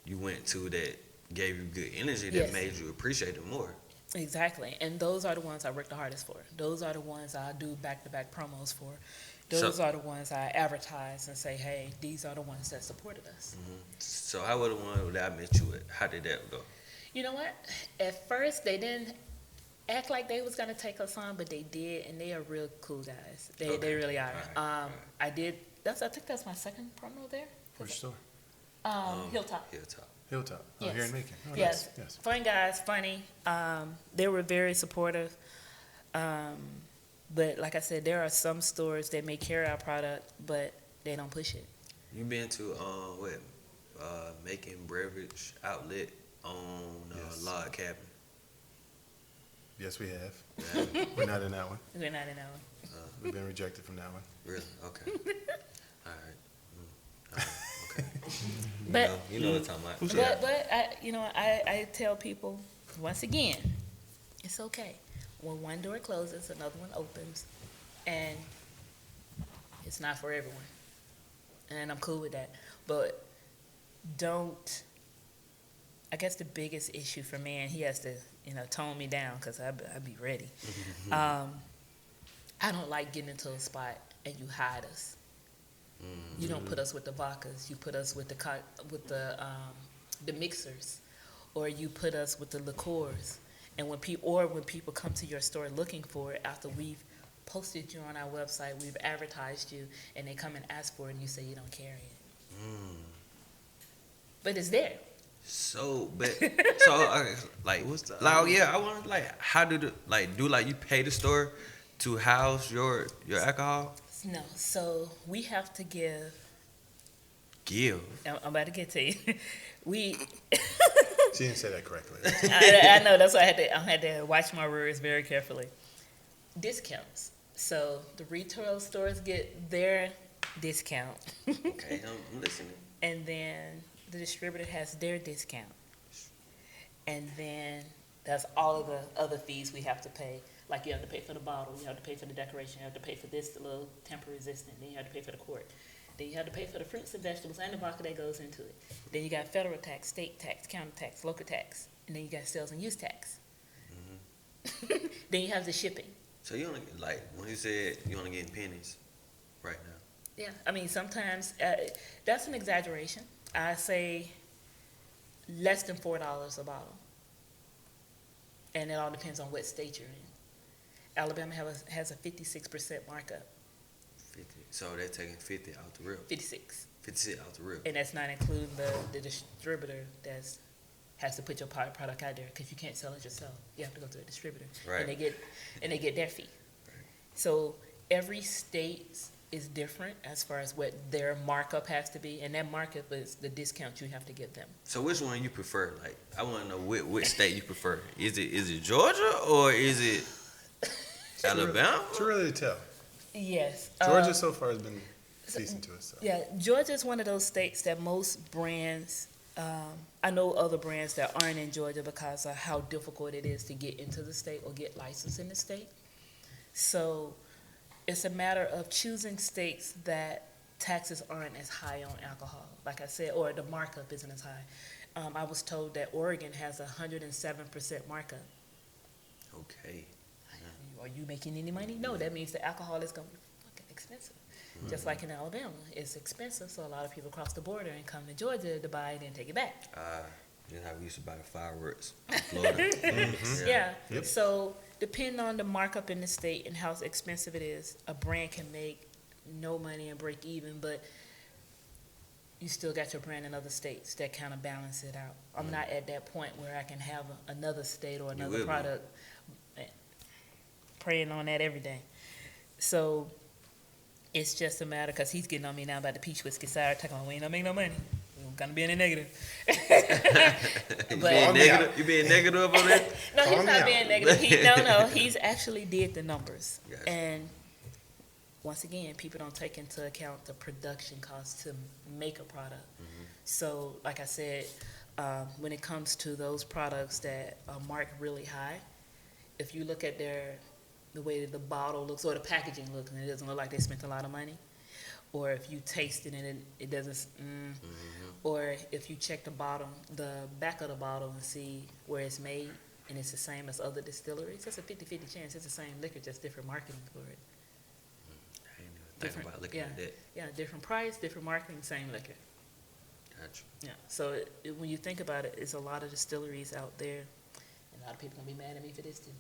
you went to that gave you good energy that Yes. made you appreciate it more. Exactly. And those are the ones I work the hardest for. Those are the ones I do back-to-back promos for. Those are the ones I advertise and say, hey, these are the ones that supported us. So how were the one that I met you at? How did that go? You know what? At first, they didn't act like they was gonna take us on, but they did, and they are real cool guys. They Okay. really are. All right. I think that's my second promo there. Which store? Hilltop. Hilltop. Hilltop. Oh, Yes. here in Macon. Oh, Yes. nice. Yes. Fun guys, funny. They were very supportive. But like I said, there are some stores that may carry our product, but they don't push it. You been to Macon Beverage Outlet on Yes. Log Cabin? Yes, we have. Yeah. We're not in that one. We're not in that one. We've been rejected from that one. Really? Okay. All right. All right. Okay. But you know what I'm talking about. but I tell people once again, it's okay. When one door closes, another one opens, and it's not for everyone. And I'm cool with that. But don't. I guess the biggest issue for me, and he has to, tone me down because I be ready. I don't like getting into a spot and you hide us. You don't put us with the vodkas. You put us with the mixers, or you put us with the liqueurs. And when people come to your store looking for it after we've posted you on our website, we've advertised you, and they come and ask for it, and you say you don't carry it. But it's there. I want how do you pay the store to house your alcohol? No, so we have to give. I'm about to get to you. She didn't say that correctly. I know, that's why I had to watch my words very carefully. Discounts. So the retail stores get their discount, Okay, I'm listening. and then the distributor has their discount. And then that's all of the other fees we have to pay. Like you have to pay for the bottle, you have to pay for the decoration, you have to pay for this, the little temper resistant, then you have to pay for the quart. Then you have to pay for the fruits and vegetables and the vodka that goes into it. Then you got federal tax, state tax, county tax, local tax, and then you got sales and use tax. Then you have the shipping. So you only when you said you only getting pennies right now. Yeah, I mean sometimes that's an exaggeration. I say less than $4 a bottle, and it all depends on what state you're in. Alabama has a 56% markup. 50. So they're taking 50 out the real. 56. 50 out the real. And that's not including the distributor has to put your product out there, because you can't sell it yourself. You have to go to a distributor, Right. and they get their fee. Right. So every state is different as far as what their markup has to be, and that markup is the discount you have to give them. So which one you prefer? I want to know which state you prefer. Is it Georgia or is it Alabama? Too early to tell. Yes, Georgia so far has been decent to us. So. Yeah, Georgia is one of those states that most brands. I know other brands that aren't in Georgia because of how difficult it is to get into the state or get licensed in the state. So it's a matter of choosing states that taxes aren't as high on alcohol, like I said, or the markup isn't as high. I was told that Oregon has a 107% markup. Okay. Are you making any money? No, that means the alcohol is going to be fucking expensive. Just like in Alabama, it's expensive, so a lot of people cross the border and come to Georgia to buy it and take it back. You know how we used to buy the fireworks in Florida? Yeah. Yep. So depending on the markup in the state and how expensive it is, a brand can make no money and break even, but you still got your brand in other states that kind of balance it out. I'm not at that point where I can have another state or another will be. product. Praying on that every day. So it's just a matter, because he's getting on me now about the peach whiskey sour. Talking about, we ain't gonna make no money. We're gonna be in the negative. You being negative on that? No, he's Calm not down. being negative. He's actually did the numbers. Gotcha. And once again, people don't take into account the production cost to make a product. So, like I said, when it comes to those products that are marked really high, if you look at the way that the bottle looks or the packaging looks, and it doesn't look like they spent a lot of money, or if you taste it and it doesn't, or if you check the back of the bottle and see where it's made, and it's the same as other distilleries, it's a 50-50 chance it's the same liquor, just different marketing for it. I ain't even think about looking at that. Yeah, different price, different marketing, same liquor. Gotcha. Yeah, so when you think about it, it's a lot of distilleries out there, and a lot of people gonna be mad at me for this too,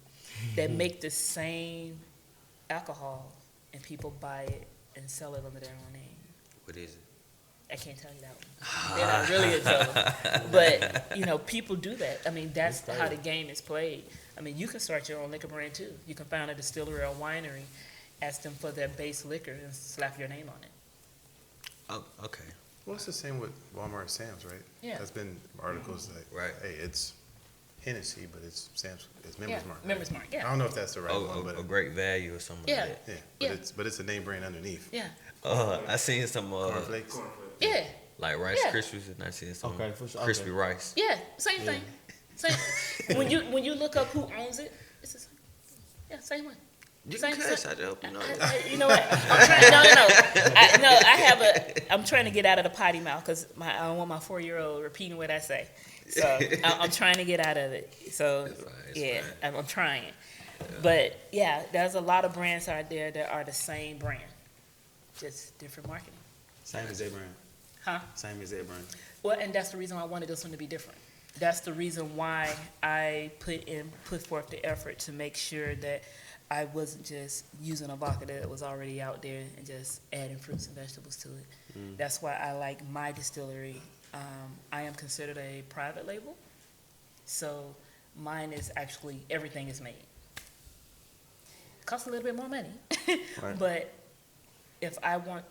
that make the same alcohol, and people buy it and sell it under their own name. What is it? I can't tell you that one. They're not really in trouble. But, people do that. I mean, that's how the game is played. I mean, you can start your own liquor brand too. You can find a distillery or a winery, ask them for their base liquor, and slap your name on it. Oh, okay. Well, it's the same with Walmart and Sam's, right? Yeah. There's been articles like, Right. hey, it's Hennessy, but it's Sam's, it's Members Mark. right? Members Mark, I yeah. don't know if that's the right one, but A great value or something Yeah. like that. yeah, Yeah. but it's a name brand underneath. Yeah, I seen some Cornflakes. yeah, like Rice Yeah. Krispies, and I seen some Okay, for sure. crispy Okay. rice. yeah, same thing. Same. When you look up who owns it, it's the same. Yeah, same one. You Same- can cuss. same- I just hope you know I- that. you know what? I'm trying, no. I'm trying to get out of the potty mouth because I don't want my 4-year-old repeating what I say. So I'm trying to get out of it. So It's fine, it's yeah, fine. I'm trying. But yeah, there's a lot of brands out there that are the same brand, just different marketing. Same as that brand. Huh? Same as that brand. Well, and that's the reason why I wanted this one to be different. That's the reason why I put forth the effort to make sure that I wasn't just using a vodka that was already out there and just adding fruits and vegetables to it. That's why I like my distillery. I am considered a private label, so mine is actually everything is made. Costs a little bit more money, Right. but if I want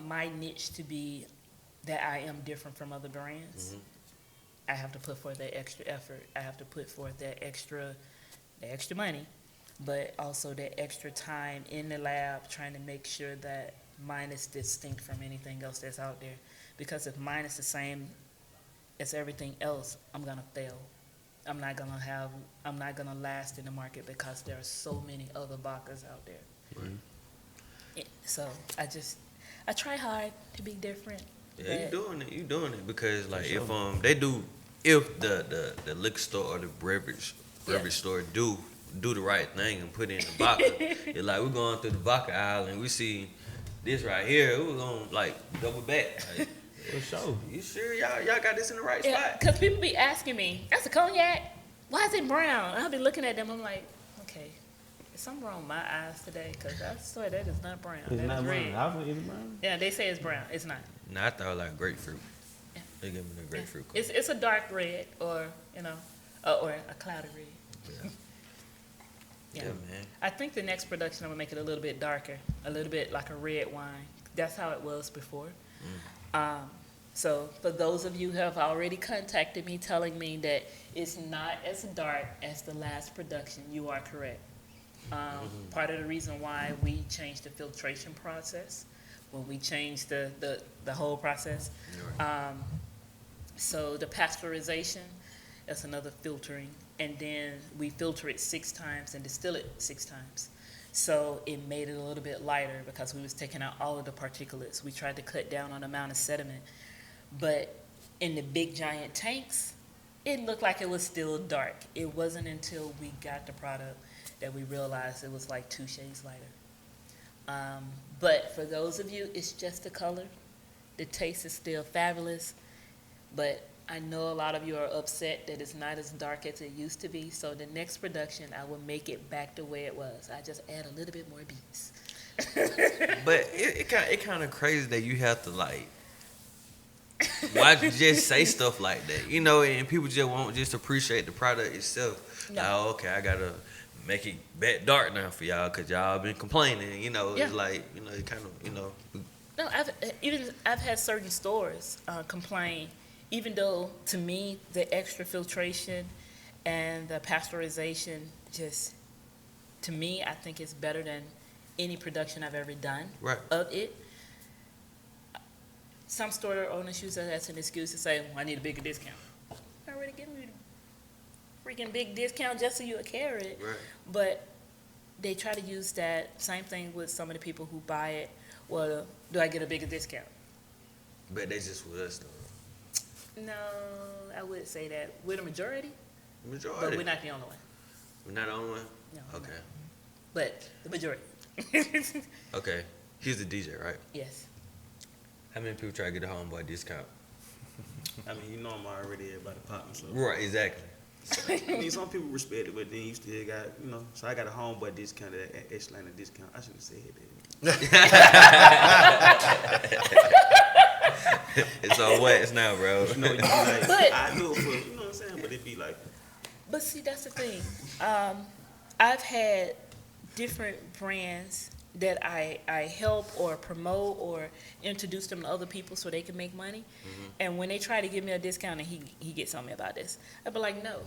my niche to be that I am different from other brands, I have to put forth that extra effort. I have to put forth that extra money, but also that extra time in the lab trying to make sure that mine is distinct from anything else that's out there. Because if mine is the same as everything else, I'm gonna fail. I'm not gonna last in the market because there are so many other vodkas out there. Right. Yeah, so I try hard to be different. Yeah, but- you doing it because like sure. if the liquor store or the beverage store do the right thing and put in the vodka, it's like we're going through the vodka aisle and we see this right here, we're gonna like double back. Like, For sure. you sure y'all got this in the right Yeah, spot? because people be asking me, that's a cognac? Why is it brown? And I'll be looking at them, I'm like, okay, is something wrong with my eyes today? Because I swear that is not brown. It's That not is brown. red. I thought it was brown. Yeah, they say it's brown. It's not. Nah, I thought like grapefruit. Yeah. They give me the grapefruit. Yeah. It's a dark red or, or a cloudy red. Yeah. Yeah. Yeah, man. I think the next production I'm gonna make it a little bit darker, a little bit like a red wine. That's how it was before. So for those of you who have already contacted me telling me that it's not as dark as the last production, you are correct. Part of the reason why we changed the filtration process, when we changed the whole process. So the pasteurization, that's another filtering. And then we filter it 6 times and distill it 6 times. So it made it a little bit lighter because we was taking out all of the particulates. We tried to cut down on the amount of sediment. But in the big giant tanks, it looked like it was still dark. It wasn't until we got the product that we realized it was like 2 shades lighter. But for those of you, it's just the color. The taste is still fabulous. But I know a lot of you are upset that it's not as dark as it used to be. So the next production, I will make it back the way it was. I just add a little bit more beats. But it kind of crazy that you have to like, why just say stuff like that, you know? And people just won't just appreciate the product itself. No. Like, oh, okay, I gotta make it back dark now for y'all because y'all been complaining. You know, Yeah. it's like, you know, it kind of, you know. No, I've had certain stores complain, even though to me the extra filtration and the pasteurization just, to me, I think it's better than any production I've ever done Right. of it. Some store owners use that as an excuse to say, well, I need a bigger discount. I already giving you a freaking big discount just so you'll carry it. Right. But they try to use that same thing with some of the people who buy it. Well, do I get a bigger discount? But they just with us though. No, I wouldn't say that. We're the majority, Majority. but we're not the only one. We're not the only one? No, we're Okay. not. But the majority. Okay. He's the DJ, right? Yes. How many people try to get a homeboy discount? I mean, you know I'm already everybody popping, so. Right, exactly. I mean, some people respect it, but then you still got, you know. So I got a homeboy discount, an H-Liner discount. I shouldn't have said that. It's all wax now, bro. You know, you be like, But- I do it for, you know what I'm saying? But it be like, But see, that's the thing. I've had different brands that I help or promote or introduce them to other people so they can make money. And when they try to give me a discount and he gets on me about this, I'd be like, no,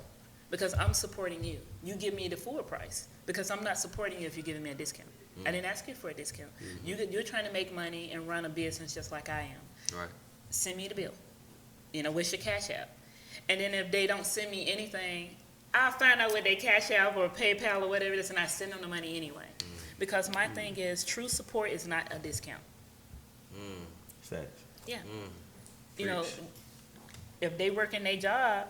because I'm supporting you. You give me the full price because I'm not supporting you if you're giving me a discount. I didn't ask you for a discount. You're trying to make money and run a business just like I am. Right. Send me the bill. You know, what's your cash app? And then if they don't send me anything, I'll find out what their cash app or PayPal or whatever it is, and I send them the money anyway. Because my thing is, true support is not a discount. facts. Yeah. Mm. You know, Preach. if they work in their job,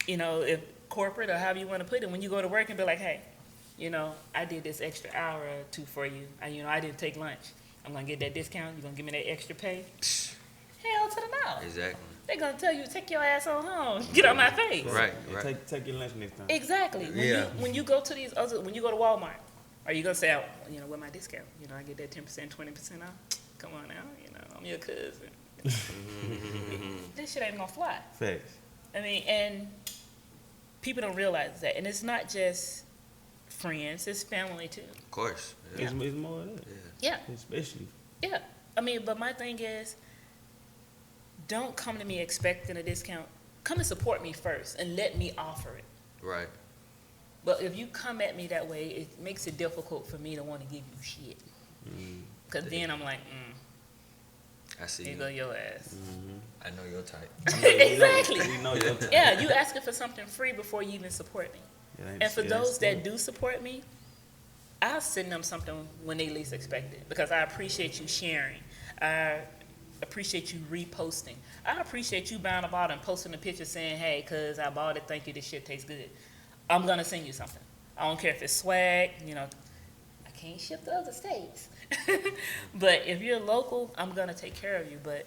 you know, if corporate or however you want to put it, when you go to work and be like, hey, you know, I did this extra hour or two for you. I didn't take lunch. I'm going to get that discount. You're going to give me that extra pay? Hell to the no. Exactly. They're going to tell you, take your ass on home. Get on my face. Right, right. Take your lunch next time. Exactly. Yeah. When you go to when you go to Walmart, are you going to say, oh, you know, with my discount, you know, I get that 10%, 20% off? Come on now, you know, I'm your cousin. This shit ain't going to fly. Facts. I mean, and people don't realize that. And it's not just friends, it's family too. Of course. Yeah. It's more of that. Yeah, Especially. yeah. I mean, but my thing is, don't come to me expecting a discount. Come and support me first and let me offer it. Right. But if you come at me that way, it makes it difficult for me to want to give you shit. Because then I'm like, I see here you. go your ass. I know your type. Exactly. We know your time. Yeah, you asking for something free before you even support me. It ain't- And for it ain't those that still. do support me, I'll send them something when they least expect it because I appreciate you sharing. I appreciate you reposting. I appreciate you buying a bottle and posting a picture saying, hey, cuz I bought it, thank you, this shit tastes good. I'm gonna send you something. I don't care if it's swag, you know, I can't ship to other states. But if you're local, I'm gonna take care of you. But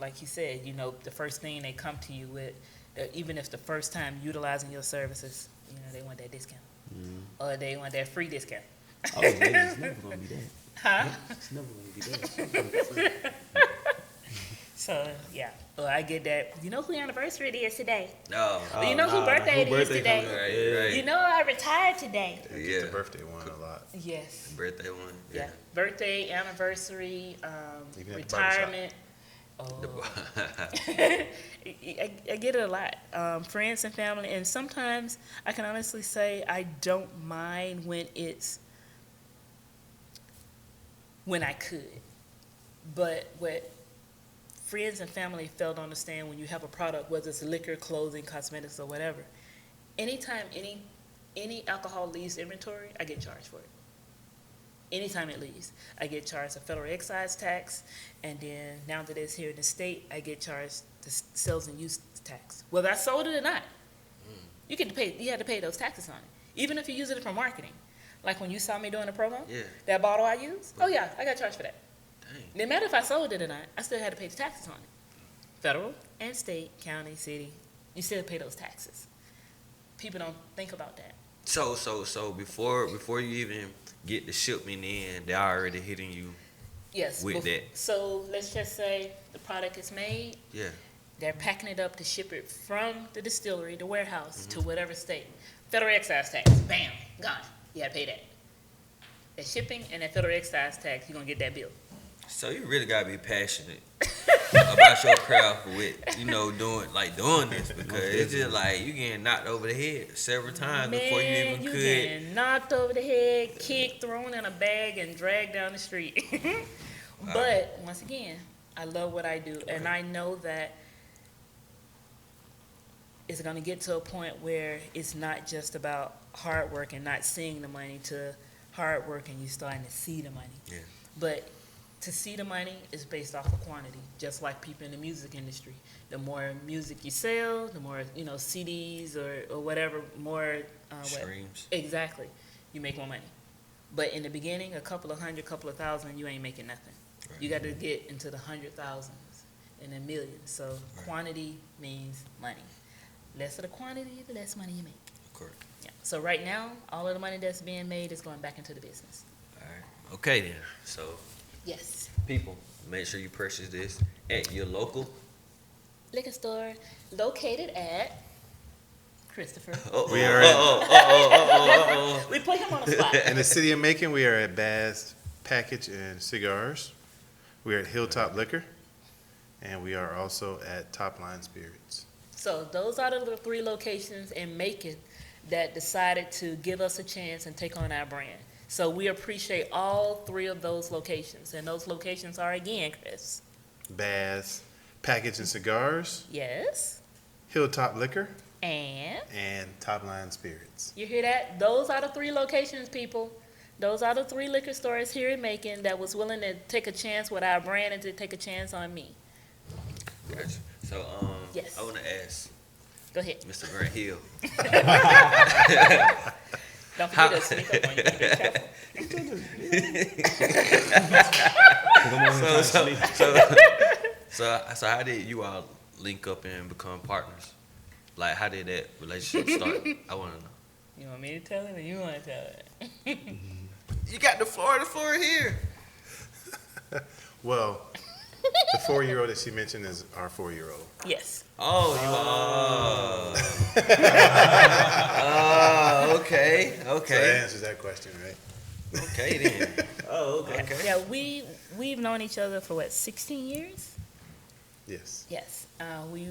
like you said, you know, the first thing they come to you with, even if the first time utilizing your services, you know, they want that discount. Or they want that free discount. Oh, it's never gonna be that. Huh? It's never gonna be that. So, yeah. Well, I get that. You know who anniversary it is today? No. You know who birthday it is today? Right, right. You know I retired today. Yeah. The birthday one a lot. Yes. Birthday one. Yeah. Birthday, anniversary, Even at the barbershop. retirement. The Oh. bar- I get it a lot. Friends and family. And sometimes I can honestly say I don't mind when I could. But what friends and family fail to understand when you have a product, whether it's liquor, clothing, cosmetics, or whatever, anytime any alcohol leaves inventory, I get charged for it. Anytime it leaves, I get charged a federal excise tax, and then now that it's here in the state, I get charged the sales and use tax, whether I sold it or not. You have to pay those taxes on it, even if you use it for marketing. Like when you saw me doing the promo, Yeah. that bottle I used, oh yeah, I got charged for that. Dang. No matter if I sold it or not, I still had to pay the taxes on it. federal and state, county, city, you still pay those taxes. People don't think about that. So before you even get the shipment in, they're already hitting you. Yes. With that. So let's just say the product is made. Yeah. They're packing it up to ship it from the distillery, the warehouse, to whatever state. Federal excise tax, bam, gone. You gotta pay that. That shipping and that federal excise tax, you're gonna get that bill. So you really gotta be passionate about your craft with, doing this, because it's just like you getting knocked over the head several times before you even you could. getting knocked over the head, kicked, thrown in a bag, and dragged down the street. But once again, I love what I do, and I know that it's gonna get to a point where it's not just about hard work and not seeing the money, to hard work and you starting to see the money. Yeah. But to see the money is based off of quantity, just like people in the music industry. The more music you sell, the more, CDs or whatever, more Streams. Exactly. You make more money. But in the beginning, a couple of hundred, couple of thousand, you ain't making nothing. Right. You got to get into the 100,000s and the millions. So quantity means money. Less of the quantity, the less money you make. Correct. Yeah. So right now, all of the money that's being made is going back into the business. All right. Okay then. So Yes. people, make sure you purchase this at your local. Liquor store located at Christopher. We are We put him on the spot. in the city of Macon. We are at Bass Package and Cigars. We are at Hilltop Liquor, and we are also at Top Line Spirits. So those are the 3 locations in Macon that decided to give us a chance and take on our brand. So we appreciate all 3 of those locations. And those locations are, again, Chris. Bass Package and Cigars, Yes. Hilltop Liquor, And and Top Line Spirits. you hear that? Those are the 3 locations, people. Those are the 3 liquor stores here in Macon that was willing to take a chance with our brand and to take a chance on me. Gotcha. So Yes. I want to ask Go ahead. Mr. Grant Hill. Don't forget to sneak up on you. Be careful. So how did you all link up and become partners? Like, how did that relationship start? I want to know. You want me to tell it or you want to tell it? You got the floor here. Well, the 4-year-old that she mentioned is our 4-year-old. Yes. Oh, okay. So that answers that question, right? Okay then. Oh, okay. Okay. Yeah, we've known each other for 16 years? Yes. Yes. We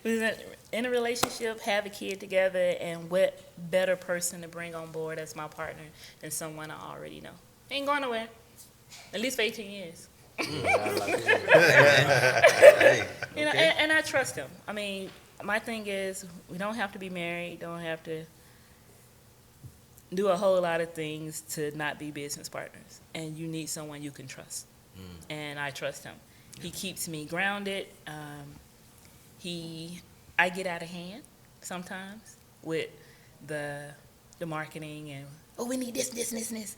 was in a relationship, have a kid together, and what better person to bring on board as my partner than someone I already know. Ain't going nowhere. At least for 18 years. Hey, You know, okay. and I trust him. I mean, my thing is, we don't have to be married, don't have to do a whole lot of things to not be business partners. And you need someone you can trust. And I trust him. He keeps me grounded. I get out of hand sometimes with the marketing and, we need this, this, and this, and this.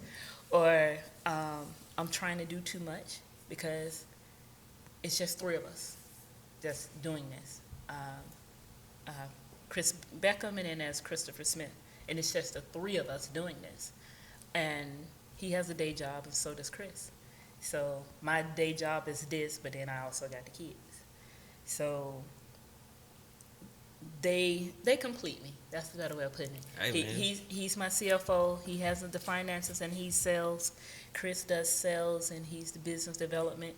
Or I'm trying to do too much because it's just 3 of us just doing this. Chris Beckham, and then there's Christopher Smith. And it's just the 3 of us doing this. And he has a day job, and so does Chris. So my day job is this, but then I also got the kids. So they complete me. That's the better way of putting it. Hey, man. He's my CFO. He has the finances and he sells. Chris does sales and he's the business development.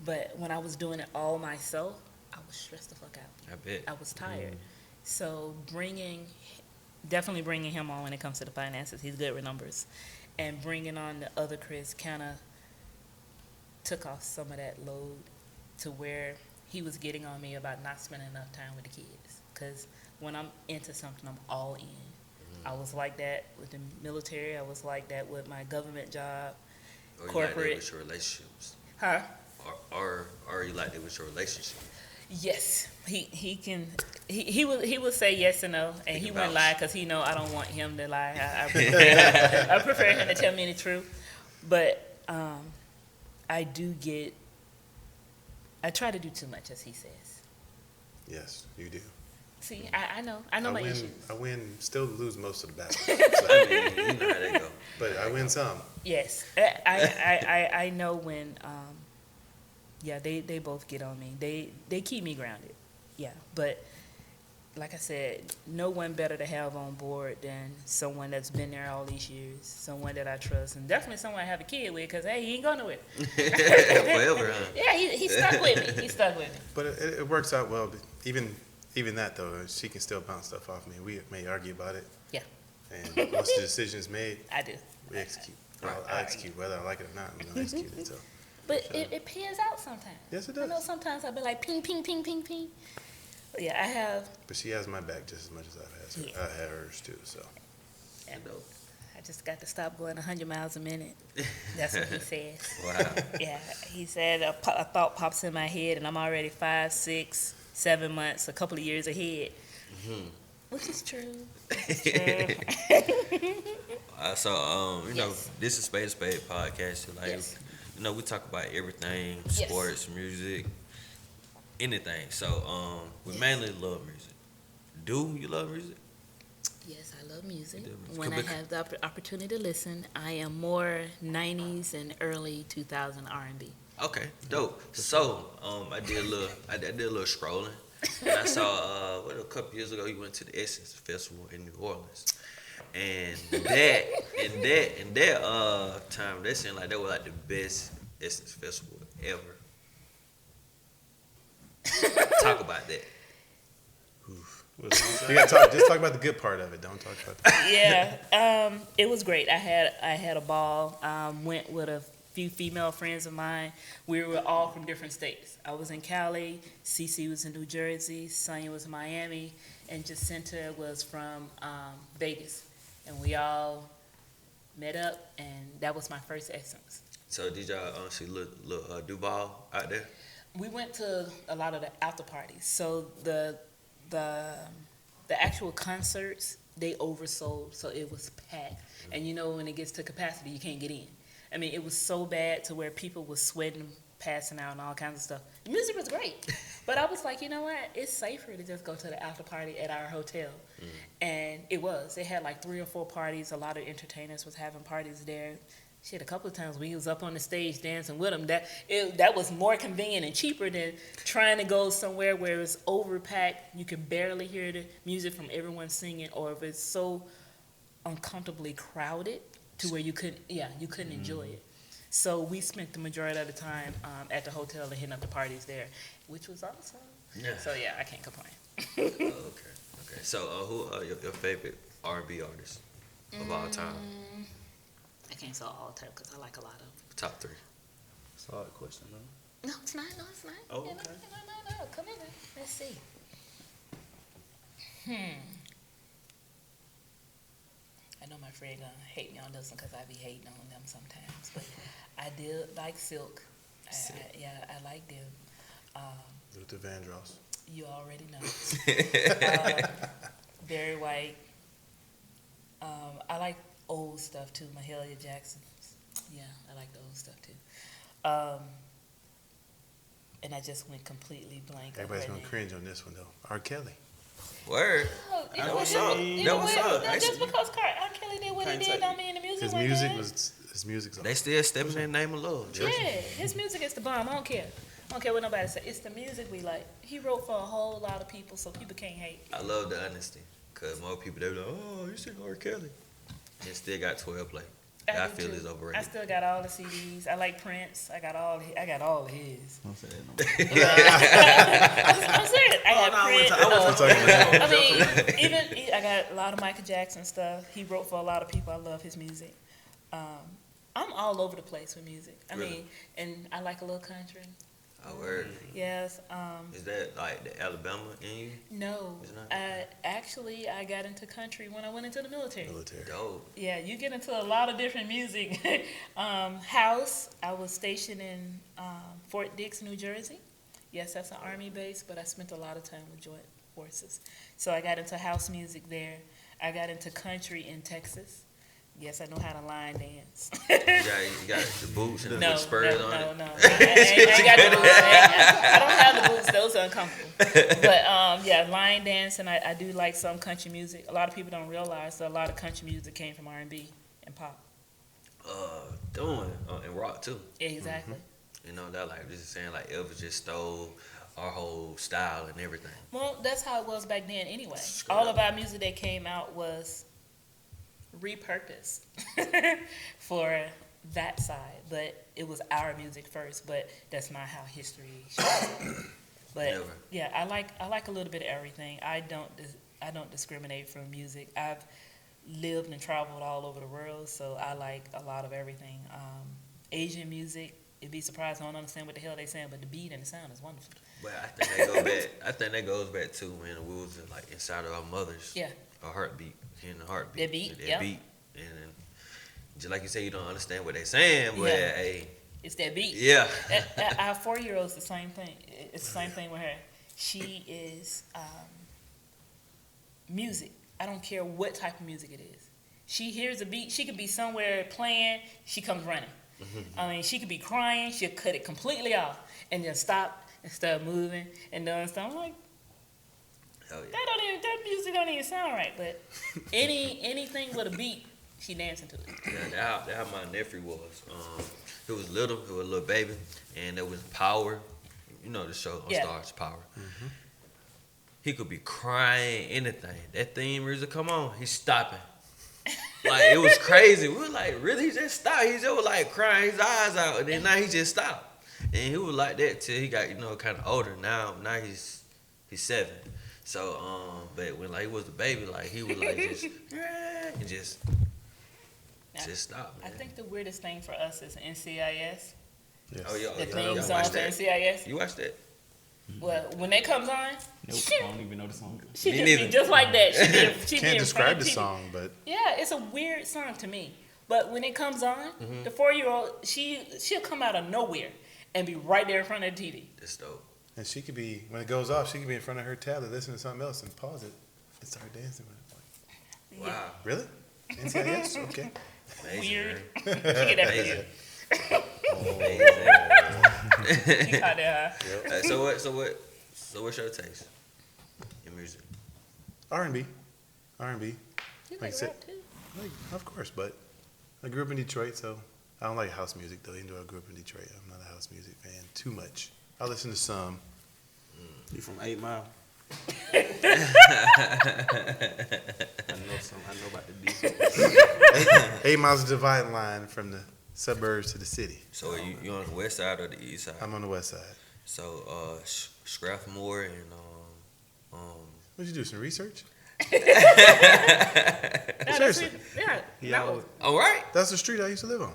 But when I was doing it all myself, I was stressed the fuck out. I bet. I was tired. So definitely bringing him on when it comes to the finances. He's good with numbers. And bringing on the other Chris kind of took off some of that load to where he was getting on me about not spending enough time with the kids. Because when I'm into something, I'm all in. I was like that with the military. I was like that with my government job. Or you corporate. like that with your relationships. Huh? Or you like that with your relationship. Yes, he will say yes and no, and he wouldn't lie because he know I don't want him to lie. I prefer him to tell me the truth, but I do get I try to do too much, as he says. Yes, you do. See, I know my issues. I win, still lose most of the battles. I mean, you know how that go. But I win some. Yes, I know when. Yeah, they both get on me. They keep me grounded. Yeah, but like I said, no one better to have on board than someone that's been there all these years, someone that I trust, and definitely someone I have a kid with, because, hey, he ain't going nowhere. Forever, huh? Yeah, he stuck with me. He stuck with me. But it works out well. Even that, though, she can still bounce stuff off me. We may argue about it. Yeah. And once the decision is made, I do. we execute. I execute. Whether I like it or not, I'm going to execute it. So. But it pans out sometimes. Yes, it I know does. sometimes I'll be like, ping, ping, ping, ping, ping. But yeah, I have. But she has my back just as much as I have hers, too. So. Yeah, I just got to stop going 100 miles a minute. That's what he says. Wow. Yeah, he said a thought pops in my head, and I'm already 5, 6, 7 months, a couple of years ahead. Mm-hmm. Which is true. So, you know, Yes. this is Spade podcast. So, like, Yes. you know, we talk about everything, Yes. sports, music, anything. So, we mainly love music. Do you love music? Yes, I love music. You do. When I have the opportunity to listen, I am more 90s and early 2000 R&B. Okay, dope. So, I did a little scrolling, and I saw a couple years ago you went to the Essence Festival in New Orleans, and that time that seemed like that was like the best Essence Festival ever. Talk about that. You gotta just talk about the good part of it. Don't talk about the Yeah, it was great. I had a ball. Went with a few female friends of mine. We were all from different states. I was in Cali, Cece was in New Jersey, Sonia was in Miami, and Jacinta was from Vegas. And we all met up, and that was my first Essence. So did y'all see little Duval out there? We went to a lot of the after parties. So the actual concerts, they oversold, so it was packed. And you know, when it gets to capacity, you can't get in. I mean, it was so bad to where people were sweating, passing out, and all kinds of stuff. The music was great, but I was like, you know what? It's safer to just go to the after party at our hotel. And it was. It had like 3 or 4 parties. A lot of entertainers was having parties there. Shit, a couple of times we was up on the stage dancing with them. That was more convenient and cheaper than trying to go somewhere where it's overpacked. You can barely hear the music from everyone singing, or if it's so uncomfortably crowded to where you couldn't enjoy it. So we spent the majority of the time at the hotel and hitting up the parties there, which was awesome. Yeah. So yeah, I can't complain. Okay. So who are your favorite R&B artists of all time? I can't say all the time because I like a lot of them. Top 3. Solid question, though. No, it's not. Oh, No, okay. no. Come in. Let's see. I know my friend gonna hate me on this one because I be hating on them sometimes, but I did like Silk. I like them. Luther Vandross. You already know. Barry White. I like old stuff too. Mahalia Jackson. Yeah, I like the old stuff too. And I just went completely blank. Everybody's on her gonna name. cringe on this one though. R. Kelly. Word. Oh, you know That what? was up. You That know was what? up. No, just because R. Kelly did what he Can't did, take don't mean the music His wasn't music good. his music's They still stepping in the name of love. Yeah, his music is the bomb. I don't care. I don't care what nobody say. It's the music we like. He wrote for a whole lot of people, so people can't hate. I love the honesty. Because more people, they be like, oh, you sing R. Kelly. And still got 12 play. I do feel too. it's I overrated. still got all the CDs. I like Prince. I got all of his. Don't say that no more. I'm serious. I got Prince. about. I mean, even I got a lot of Michael Jackson stuff. He wrote for a lot of people. I love his music. I'm all over the place with music. I Really? mean, and I like a little country. Oh, word. Yes. Is that like the Alabama in you? No. It's not? I got into country when I went into the military. Dope. Yeah, you get into a lot of different music. House, I was stationed in Fort Dix, New Jersey. Yes, that's an Army base, but I spent a lot of time with Joint Forces. So I got into house music there. I got into country in Texas. Yes, I know how to line dance. You got the boots and the No, spurs no, on no, it. no. I ain't got the boots. I don't have the boots. Those are uncomfortable. But yeah, line dance, and I do like some country music. A lot of people don't realize that a lot of country music came from R&B and pop. And rock too. Exactly. You know, that like just saying like Elvis just stole our whole style and everything. Well, that's how it was back then anyway. Straight All up. of our music that came out was repurposed for that side, but it was our music first, but that's not how history shows it. But Never. yeah, I like a little bit of everything. I don't discriminate from music. I've lived and traveled all over the world, so I like a lot of everything. Asian music, you'd be surprised I don't understand what the hell they saying, but the beat and the sound is wonderful. But I think that goes back. I think that goes back to when we was like inside of our mothers. Yeah. Our heartbeat, hearing the heartbeat. That beat, That yep. beat, and then, just like you say, you don't understand what they saying, but Yeah. hey, It's that beat. yeah. Our 4-year-old's the same thing. It's the same thing with her. She is music. I don't care what type of music it is. She hears a beat. She could be somewhere playing. She comes running. I mean, she could be crying. She'll cut it completely off and just stop and start moving and doing stuff. I'm like, Hell yeah. that music don't even sound right. But anything with a beat, she dancing to it. Yeah, that how my nephew was. He was little, he was a little baby, and there was Power. You know the show on Yeah. Stars, Power. He could be crying, anything. That theme music come on, he's stopping. Like, it was crazy. We were like, really? He just stopped. He just was like crying his eyes out, and then now he just stopped. And he was like that till he got, kind of older. Now he's 7. So, but when like he was the baby, like he was like just, and just stop, I man. think the weirdest thing for us is NCIS. Yes. Oh, yeah. The Y'all theme song watch for that? NCIS. You watched that? Well, when that comes on, Nope, she, I don't even know the song. she Me just be neither. just like that. She Can't be in front describe of the TV. song, but Yeah, it's a weird song to me. But when it comes on, the 4-year-old, she'll come out of nowhere and be right there in front of the TV. That's dope. and she could be when it goes off, she could be in front of her tablet listening to something else and pause it and start dancing with it. Like, Wow. really? NCIS? Okay. Amazing, Weird. man. She get that Amazing. She caught that high. So what's your taste in music? R&B. R&B. You Like like sit- rap too? Like, of course, but I grew up in Detroit, so I don't like house music though. Even though I grew up in Detroit, I'm not a house music fan too much. I listen to some. You from 8 Mile? I know about the beat. 8 miles of dividing line from the suburbs to the city. So you on the west side or the east side? I'm on the west side. So Strathmore and What'd you do? Some research? No, Seriously. all right. That's the street I used to live on.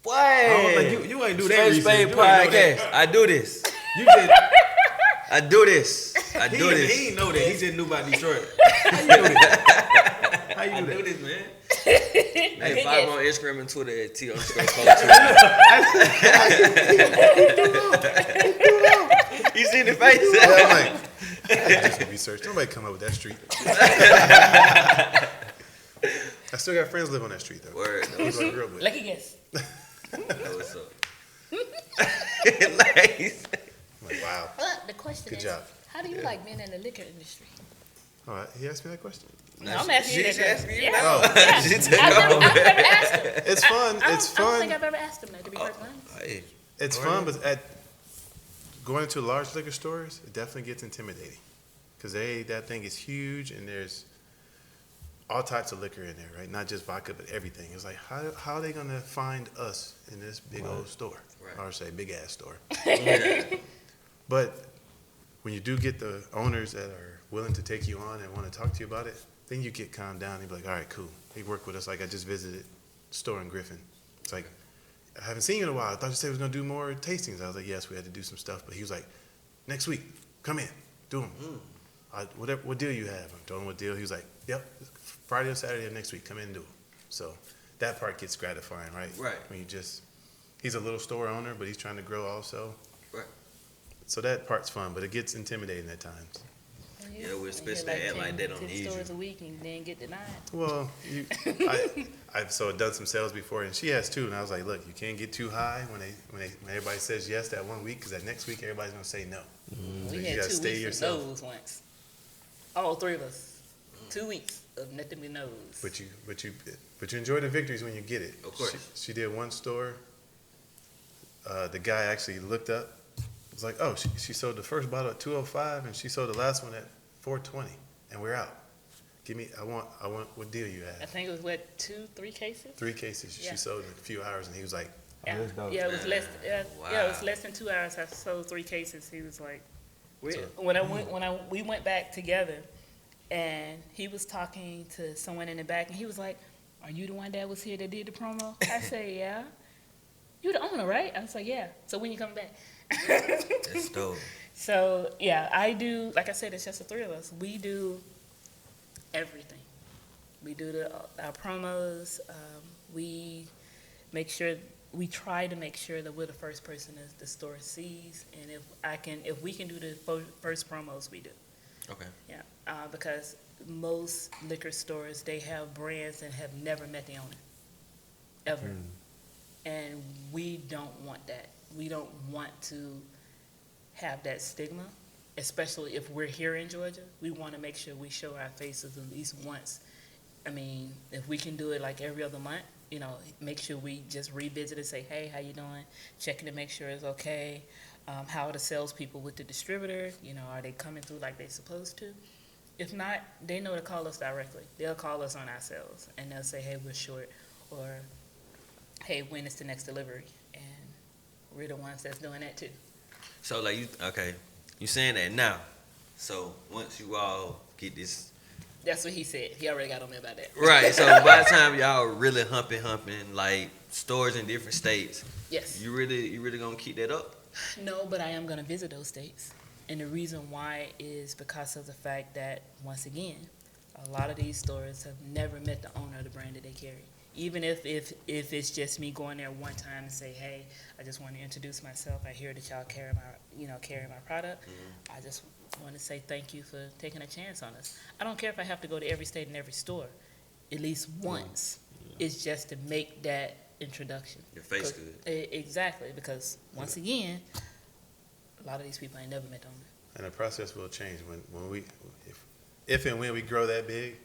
Boy, I don't think you ain't do that Spade research. Spade You ain't know that. podcast. I do this. You just I do this. I he, do he this. ain't know that. He just knew about Detroit. How you do that? How I you do do that? this, man. Hey, Hey, follow me on Instagram and Twitter at T_culture. You see the face? Yeah, I'm like, I did some research. Nobody come up with that street. I still got friends live on that street though. Word. People I grew up with. lucky guess. That was up. Nice. I'm like, wow. The question Good is, job. how do you like being in the liquor industry? All right, he asked me that question. No, I'm asking you She's that. asking you Yeah. now. Yeah. She took I've over. never asked him. It's fun. It's I don't think fun. I've ever asked him that, to be perfectly honest. Hey, It's fun, but at going into large liquor stores, it definitely gets intimidating because that thing is huge and there's all types of liquor in there, right? Not just vodka, but everything. It's like how are they gonna find us in this big old store, Right. or say big ass store? yeah. But when you do get the owners that are willing to take you on and want to talk to you about it, then you get calmed down and be like, all right, cool. They work with us. Like I just visited a store in Griffin. It's like, I haven't seen you in a while. I thought you said we was going to do more tastings. I was like, yes, we had to do some stuff. But he was like, next week, come in, do them. What deal you have? I'm telling him what deal. He was like, yep, Friday or Saturday of next week, come in and do them. So that part gets gratifying, right? Right. When he's a little store owner, but he's trying to grow also. Right. So that part's fun, but it gets intimidating at times. you. Yeah, we And especially hit act like they don't 10 need stores you. a week and then get denied. Well, I've done some sales before, and she has too. And I was like, look, you can't get too high when everybody says yes that one week, because that next week everybody's gonna say no. So We you had gotta 2 stay weeks yourself. of no's once. All 3 of us. 2 weeks of nothing but no's. But you enjoy the victories when you get it. Of course. She did one store. The guy actually looked up. It was like, oh, she sold the first bottle at $2.05, and she sold the last one at $4.20, and we're out. I want what deal you I have? think it was what, 2-3 cases? 3 cases. Yeah. She sold in a few hours, and he was like, Yeah, that's dope. yeah, it was less. Yeah, it was Wow. less than 2 hours. I sold 3 cases. He was like, So- we went back together, and he was talking to someone in the back, and he was like, "Are you the one that was here that did the promo?" I said, "Yeah." "You the owner, right?" I was like, "Yeah." "So when you coming back?" That's dope. So yeah, I do. Like I said, it's just the 3 of us. We do everything. We do our promos. We make sure. We try to make sure that we're the first person that the store sees, and if we can do the first promos, we do. Okay. Yeah, because most liquor stores, they have brands that have never met the owner, ever, and we don't want that. We don't want to have that stigma, especially if we're here in Georgia. We want to make sure we show our faces at least once. I mean, if we can do it like every other month, make sure we just revisit and say, "Hey, how you doing?" Checking to make sure it's okay. How are the salespeople with the distributor? Are they coming through like they're supposed to? If not, they know to call us directly. They'll call us on our sales, and they'll say, "Hey, we're short," or "Hey, when is the next delivery?" And we're the ones that's doing that too. So like you saying that now. So once you all get this That's what he said. He already got on me about that. right, so by the time y'all really humping like stores in different states, Yes. you really gonna keep that up? No, but I am going to visit those states. And the reason why is because of the fact that, once again, a lot of these stores have never met the owner of the brand that they carry. Even if it's just me going there one time and say, "Hey, I just want to introduce myself. I hear that y'all carry my product. I just want to say thank you for taking a chance on us." I don't care if I have to go to every state and every store, at least once. It's just to make that introduction. Your face 'Cause- good. Exactly, because once again, a lot of these people ain't never met the owner. and the process will change if and when we grow that big,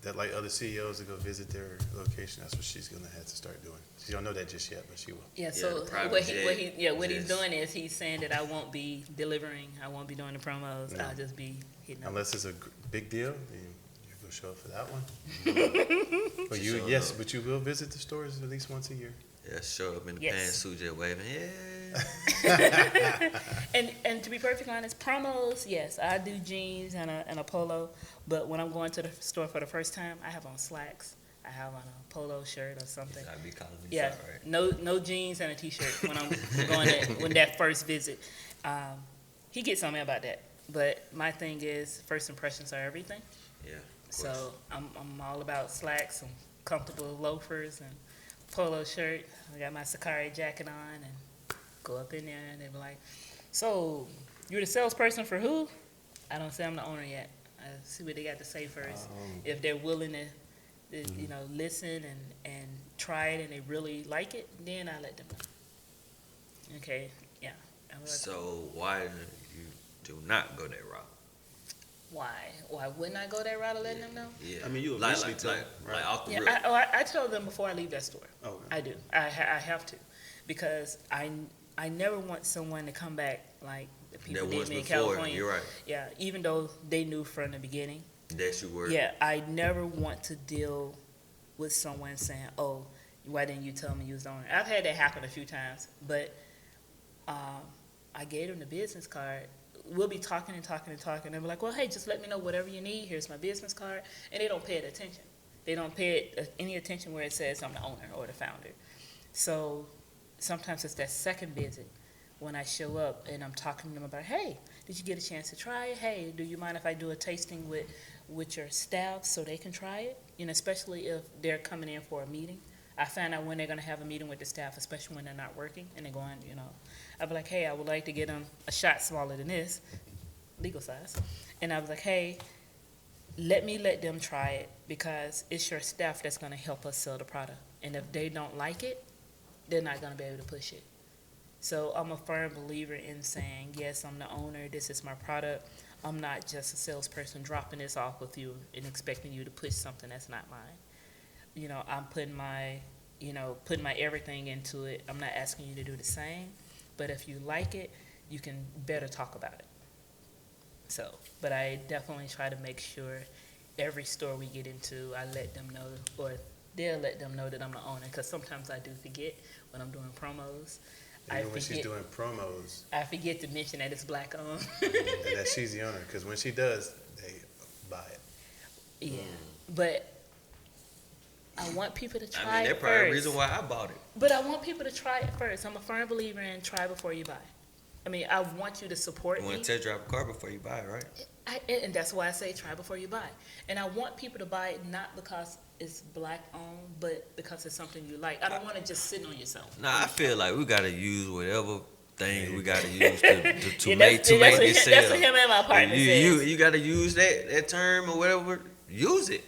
that like other CEOs to go visit their location. That's what she's gonna have to start doing. She don't know that just yet, but she will. Yeah, the so private what jet he's jets. doing is he's saying that I won't be delivering, I won't be doing the promos, No. I'll just be hitting them. Unless it's a big deal, then you go show up for that one. But Show yes, up. but you will visit the stores at least once a year. Yeah, show up in the Yes. pantsuit just waving. Yeah. And to be perfectly honest, promos, yes, I do jeans and a polo, but when I'm going to the store for the first time, I have on slacks, I have on a polo shirt or something. I be calling me Yeah, sorry. no jeans and a t-shirt when I'm going there, when that first visit. He gets on me about that, but my thing is first impressions are everything. Yeah. Of course. So I'm all about slacks and comfortable loafers and polo shirt. I got my Sukari jacket on and go up in there and they be like, "So you're the salesperson for who?" I don't say I'm the owner yet. I see what they got to say first. If they're willing to, listen and try it and they really like it, then I let them know. Okay, yeah. I would like- So why you do not go that route? Why wouldn't I go that route of letting them know? Yeah. I mean, you like, eventually like, tell like, them, right? like off the Yeah, rip. I tell them before I leave that store. Okay. I do. I have to, because I never want someone to come back like the people That did was me in before. California. You're right. Yeah, even though they knew from the beginning. That you were. Yeah, I never want to deal with someone saying, "Oh, why didn't you tell me you was the owner?" I've had that happen a few times, but I gave them the business card. We'll be talking and talking and talking, and we're like, "Well, hey, just let me know whatever you need. Here's my business card," and they don't pay it attention. They don't pay it any attention where it says I'm the owner or the founder. So sometimes it's that second visit when I show up and I'm talking to them about, "Hey, did you get a chance to try it? Hey, do you mind if I do a tasting with your staff so they can try it?" Especially if they're coming in for a meeting. I find out when they're going to have a meeting with the staff, especially when they're not working and they're going, I'll be like, "Hey, I would like to get them a shot smaller than this. legal size. And I was like, hey, let them try it because it's your staff that's going to help us sell the product. And if they don't like it, they're not going to be able to push it. So I'm a firm believer in saying, yes, I'm the owner, this is my product. I'm not just a salesperson dropping this off with you and expecting you to push something that's not mine. You know, I'm putting my everything into it. I'm not asking you to do the same, but if you like it, you can better talk about it. So, but I definitely try to make sure every store we get into, I let them know, or they'll let them know that I'm the owner, because sometimes I do forget when I'm doing promos. Even when she's doing promos, I forget to mention that it's black owned. and that she's the owner, because when she does, they buy it. Yeah, but I want people to try I mean, it that's probably the first. reason why I bought it. But I want people to try it first. I'm a firm believer in try before you buy. I mean, I want you to support You me. want to test drive a car before you buy it, right? And that's why I say try before you buy. And I want people to buy it not because it's black owned, but because it's something you like. I don't want to just sit on yourself. Nah, I feel like we gotta use whatever thing we gotta use to Yeah, make this that's sale. what him and my partner says. You gotta use that term or whatever. Use it.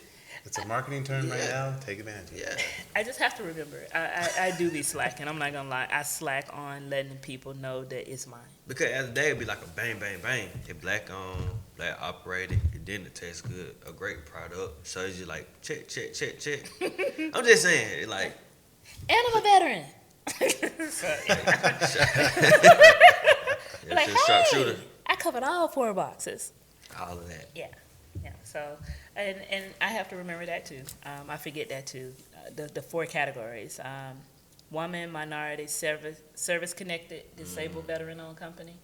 It's a marketing term right now. Take advantage of it. Yeah. I just have to remember it. I do be slacking. I'm not gonna lie. I slack on letting people know that it's mine. Because at the day it'd be like a bang, bang, bang. It black owned, black operated, and then it tastes good. A great product. So it's just like check, check, check, check. I'm just saying, like. And I'm a veteran. Yeah, Like, just sharpshooter. I covered all 4 boxes. All of that. Yeah. So, and I have to remember that too. I forget that too. The 4 categories: woman, minority, service connected, disabled, veteran-owned company.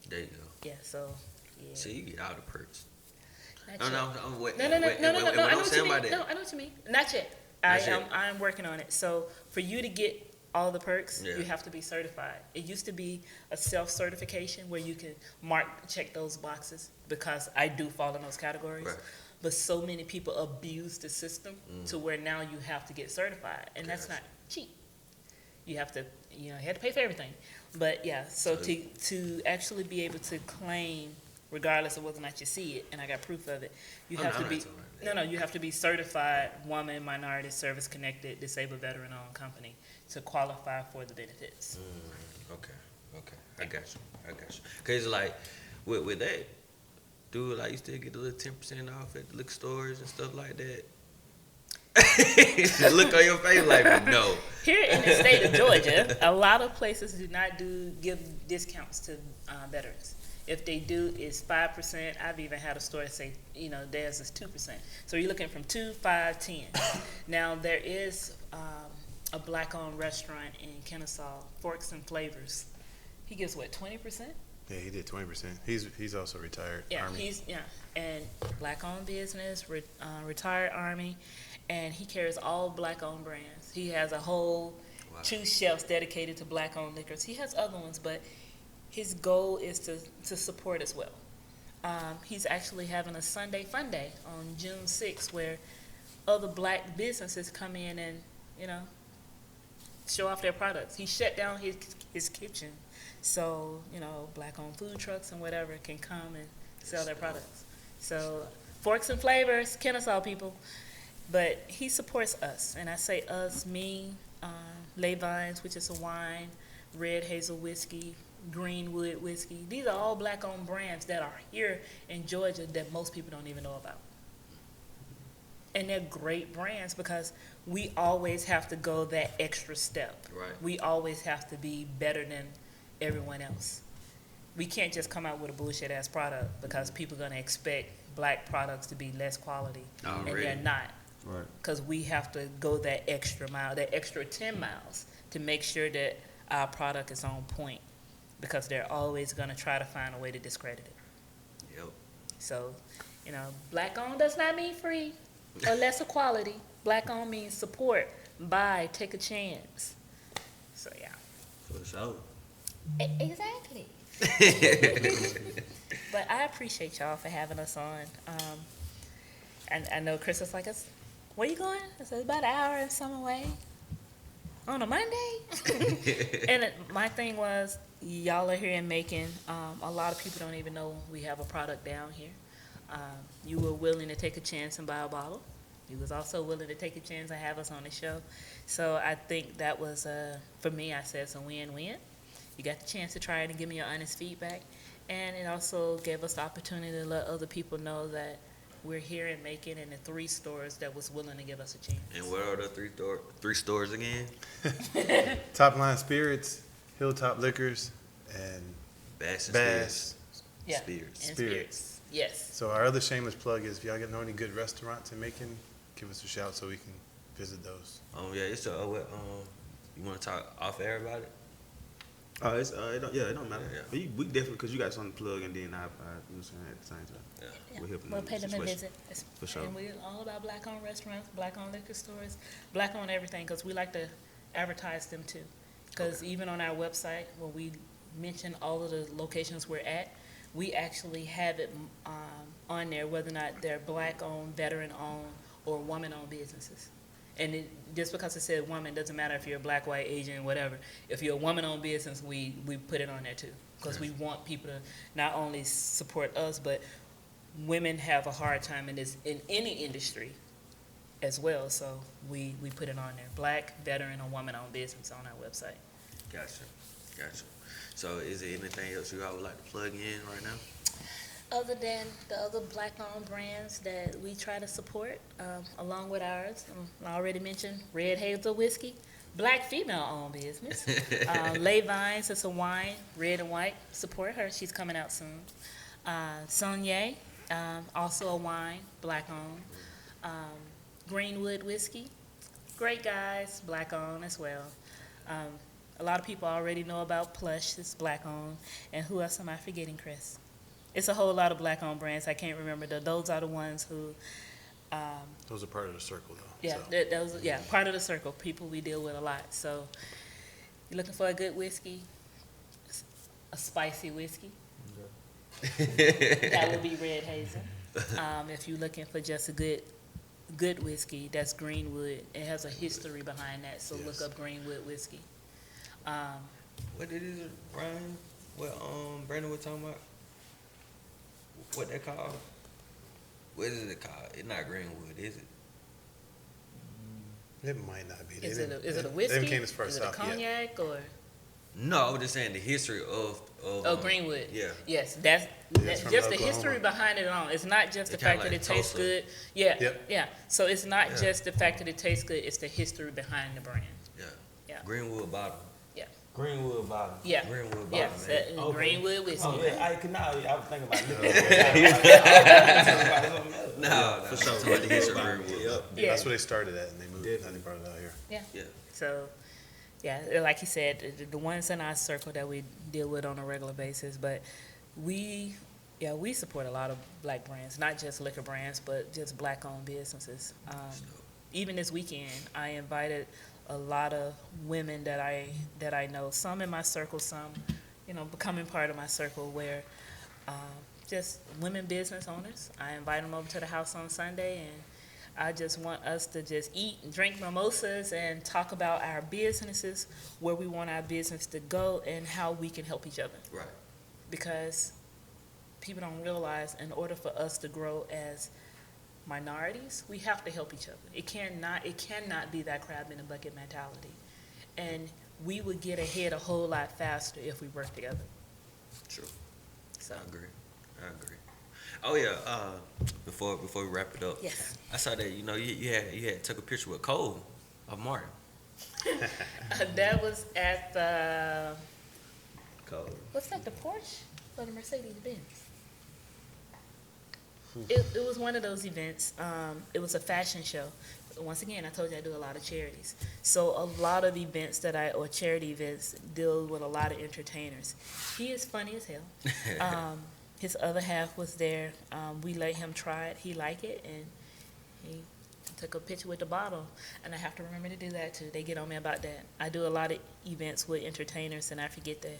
There you go. Yeah. So. Yeah. See, you get all the perks. Not No, yet. wait. No. I know what you mean. No, I know what you mean. Not yet. I'm working on it. So for you to get all the perks, Yeah. you have to be certified. It used to be a self-certification where you can check those boxes because I do fall in those categories. Right. But so many people abuse the system to where now you have to get certified, and that's not cheap. You have to, you have to pay for everything. But yeah, so to actually be able to claim, regardless of whether or not you see it, and I got proof of it, you have to be. You have to be certified woman, minority, service connected, disabled, veteran owned company to qualify for the benefits. Okay. I got you. Cause like with that, dude, like you still get a little 10% off at the liquor stores and stuff like that. The look on your face like no. Here in the state of Georgia, a lot of places do not give discounts to veterans. If they do, it's 5%. I've even had a store say, theirs is 2%. So you're looking from 2, 5, 10. Now there is a black-owned restaurant in Kennesaw, Forks and Flavors. He gives what, 20%? Yeah, he did 20%. He's also retired. Yeah, Army. and black-owned business, retired Army, and he carries all black-owned brands. He has a whole 2 shelves dedicated to black-owned liquors. He has other ones, but his goal is to support as well. He's actually having a Sunday Fun Day on June 6th where other black businesses come in and, show off their products. He shut down his kitchen so, black-owned food trucks and whatever can come and sell their products. So, Forks and Flavors, Kennesaw people. But he supports us, and I say us, me, Les Vines, which is a wine, Red Hazel Whiskey, Greenwood Whiskey. These are all black-owned brands that are here in Georgia that most people don't even know about. And they're great brands because we always have to go that extra step. Right. We always have to be better than everyone else. We can't just come out with a bullshit-ass product because people are going to expect black products to be less quality. And they're not. Right. Because we have to go that extra mile, that extra 10 miles to make sure that our product is on point. Because they're always going to try to find a way to discredit it. Yep. So, black-owned does not mean free or lesser quality. Black-owned means support, buy, take a chance. So, yeah. For sure. Exactly. But I appreciate y'all for having us on. And I know Chris was like, where you going? I said, about an hour and some away. on a Monday? And my thing was, y'all are here in Macon. A lot of people don't even know we have a product down here. You were willing to take a chance and buy a bottle. You was also willing to take a chance and have us on the show. So I think that was, for me, I said it's a win-win. You got the chance to try it and give me your honest feedback. And it also gave us the opportunity to let other people know that we're here in Macon in the 3 stores that was willing to give us a chance. And what are the three stores again? Top Line Spirits, Hilltop Liquors, and Bass and Bass. Yeah. Spirits. And Spirits. spirits. Yes. So our other shameless plug is if y'all know any good restaurants in Macon, give us a shout so we can visit those. Yeah, it's you want to talk off air about it? Oh, it don't matter. Yeah. But we definitely, because you got something to plug, and then you know what I'm saying, at the same time. Yeah. We're helping We'll them pay them a situation. visit. For sure. And we're all about black-owned restaurants, black-owned liquor stores, black-owned everything, because we like to advertise them too. Because even on our website, when we mention all of the locations we're at, we actually have it on there, whether or not they're black-owned, veteran-owned, or woman-owned businesses. And just because it said woman doesn't matter if you're black, white, Asian, whatever. If you're a woman-owned business, we put it on there too, because we want people to not only support us, but women have a hard time in any industry as well. So we put it on there: black, veteran, or woman-owned business on our website. Gotcha. So is there anything else you all would like to plug in right now? Other than the other black-owned brands that we try to support, along with ours, I already mentioned Red Hazel Whiskey, black female-owned business. Lay Vines, it's a wine, red and white. Support her, she's coming out soon. Sonia, also a wine, black-owned. Greenwood Whiskey, great guys, black-owned as well. A lot of people already know about Plush, it's black-owned. And who else am I forgetting, Chris? It's a whole lot of black-owned brands. I can't remember. Those are the ones who. Those are part of the circle, though. Yeah, so. Part of the circle. People we deal with a lot. So, you're looking for a good whiskey, a spicy whiskey. That would be Red Hazel. If you're looking for just a good whiskey, that's Greenwood. It has a history behind that. So Yes. look up Greenwood whiskey. What it is, Ryan? What Brandon was talking about? What they call? What is it called? It's not Greenwood, is it? It might not be. Is it a They whiskey? haven't came as far Is it a south yet. cognac or? No, I was just saying the history of Greenwood. Yeah. Yes, it's that's from just the Oklahoma. history behind it all. It's not just the It's kinda fact that like it tastes Tulsa. good. Yeah, Yep. yeah. So it's not Yeah. just the fact that it tastes good. It's the history behind the brand. Yeah. Yeah. Greenwood bottom. Greenwood bottom. Yeah. Greenwood bottom. Yes, man. Okay. Greenwood whiskey. Oh, yeah, I was thinking about liquor. No, for for sure. sure. The history of Greenwood. Yep. Yeah. That's where they started at, and they moved. Definitely. And they brought it out here. Yeah. So, yeah, like you said, the ones in our circle that we deal with on a regular basis, but we support a lot of black brands, not just liquor brands, but just black-owned businesses. Even this weekend, I invited a lot of women that I know, some in my circle, some, becoming part of my circle, where just women business owners. I invite them over to the house on Sunday, and I just want us to just eat and drink mimosas and talk about our businesses, where we want our business to go, and how we can help each other. Right. Because people don't realize, in order for us to grow as minorities, we have to help each other. It cannot be that crab in a bucket mentality. And we would get ahead a whole lot faster if we work together. True. So, I agree. Oh yeah. Before we wrap it up. yes. I saw that you had took a picture with Cole of Martin. That was at the, Cold. what's that, the Porsche or the Mercedes-Benz? It was one of those events. It was a fashion show. Once again, I told you I do a lot of charities. So a lot of events or charity events deal with a lot of entertainers. He is funny as hell. His other half was there. We let him try it. He liked it, and he took a picture with the bottle. And I have to remember to do that too. They get on me about that. I do a lot of events with entertainers, and I forget to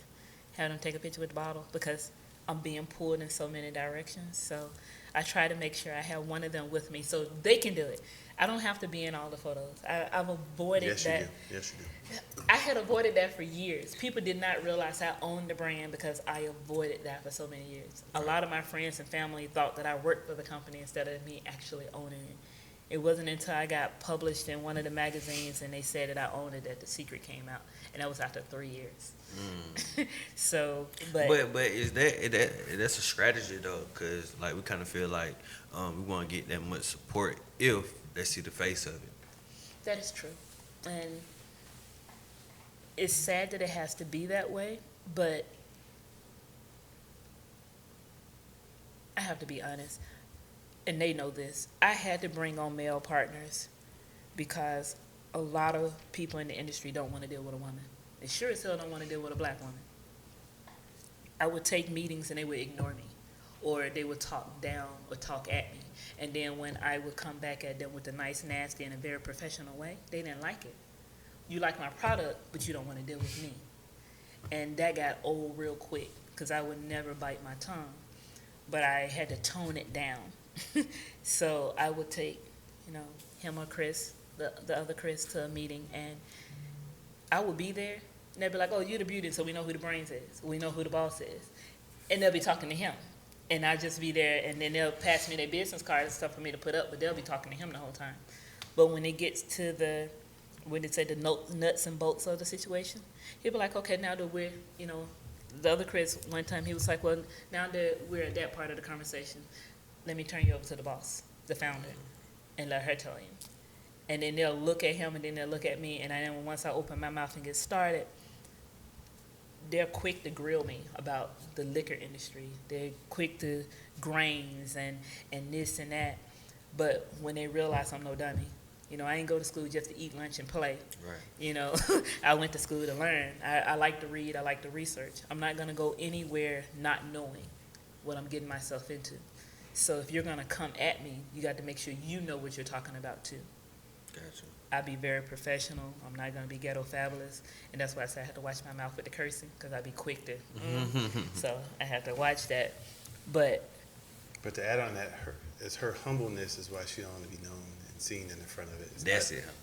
have them take a picture with the bottle because I'm being pulled in so many directions. So I try to make sure I have one of them with me so they can do it. I don't have to be in all the photos. I've avoided Yes, that. you do. Yes, you do. I had avoided that for years. People did not realize I owned the brand because I avoided that for so many years. A lot of my friends and family thought that I worked for the company instead of me actually owning it. It wasn't until I got published in one of the magazines and they said that I owned it that the secret came out, and that was after 3 years. So, but is that's a strategy though? Cause like we kind of feel like we want to get that much support if they see the face of it. that is true, and it's sad that it has to be that way. But I have to be honest, and they know this. I had to bring on male partners because a lot of people in the industry don't want to deal with a woman. They sure as hell don't want to deal with a black woman. I would take meetings and they would ignore me, or they would talk down or talk at me. And then when I would come back at them with a nice, nasty, and a very professional way, they didn't like it. You like my product, but you don't want to deal with me. And that got old real quick because I would never bite my tongue, but I had to tone it down. So I would take, him or Chris, the other Chris, to a meeting, and I would be there, and they'd be like, "Oh, you're the beauty, so we know who the brains is. We know who the boss is." And they'll be talking to him. And I'd just be there, and then they'll pass me their business cards and stuff for me to put up, but they'll be talking to him the whole time. But when it gets to when they say the nuts and bolts of the situation, he'll be like, "Okay, now that we're, the other Chris, one time he was like, well, now that we're at that part of the conversation, let me turn you over to the boss, the founder, and let her tell you." And then they'll look at him, and then they'll look at me, and then once I open my mouth and get started, they're quick to grill me about the liquor industry. They're quick to grains and this and that. But when they realize I'm no dummy, I ain't go to school just to eat lunch and play. Right. I went to school to learn. I like to read. I like to research. I'm not going to go anywhere not knowing what I'm getting myself into. So if you're going to come at me, you got to make sure you know what you're talking about too. Gotcha. I be very professional. I'm not going to be ghetto fabulous. And that's why I said I have to watch my mouth with the cursing, because I'd be quick to. So I have to watch that. But to add on that, her humbleness is why she don't want to be known and seen in the front of it.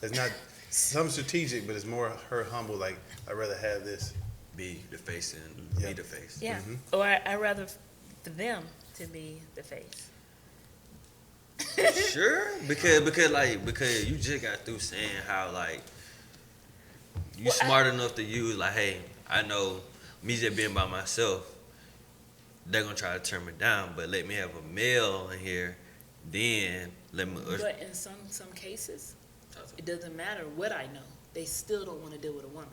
It's not some strategic, but it's more her humble, like, I'd rather have this. Be the face and be the face. yeah, or I'd rather for them to be the face. Sure, because you just got through saying how you smart enough to use hey, I know me just being by myself, they're gonna try to turn me down, but let me have a male in here, then let me. But in some cases, it doesn't matter what I know. They still don't want to deal with a woman.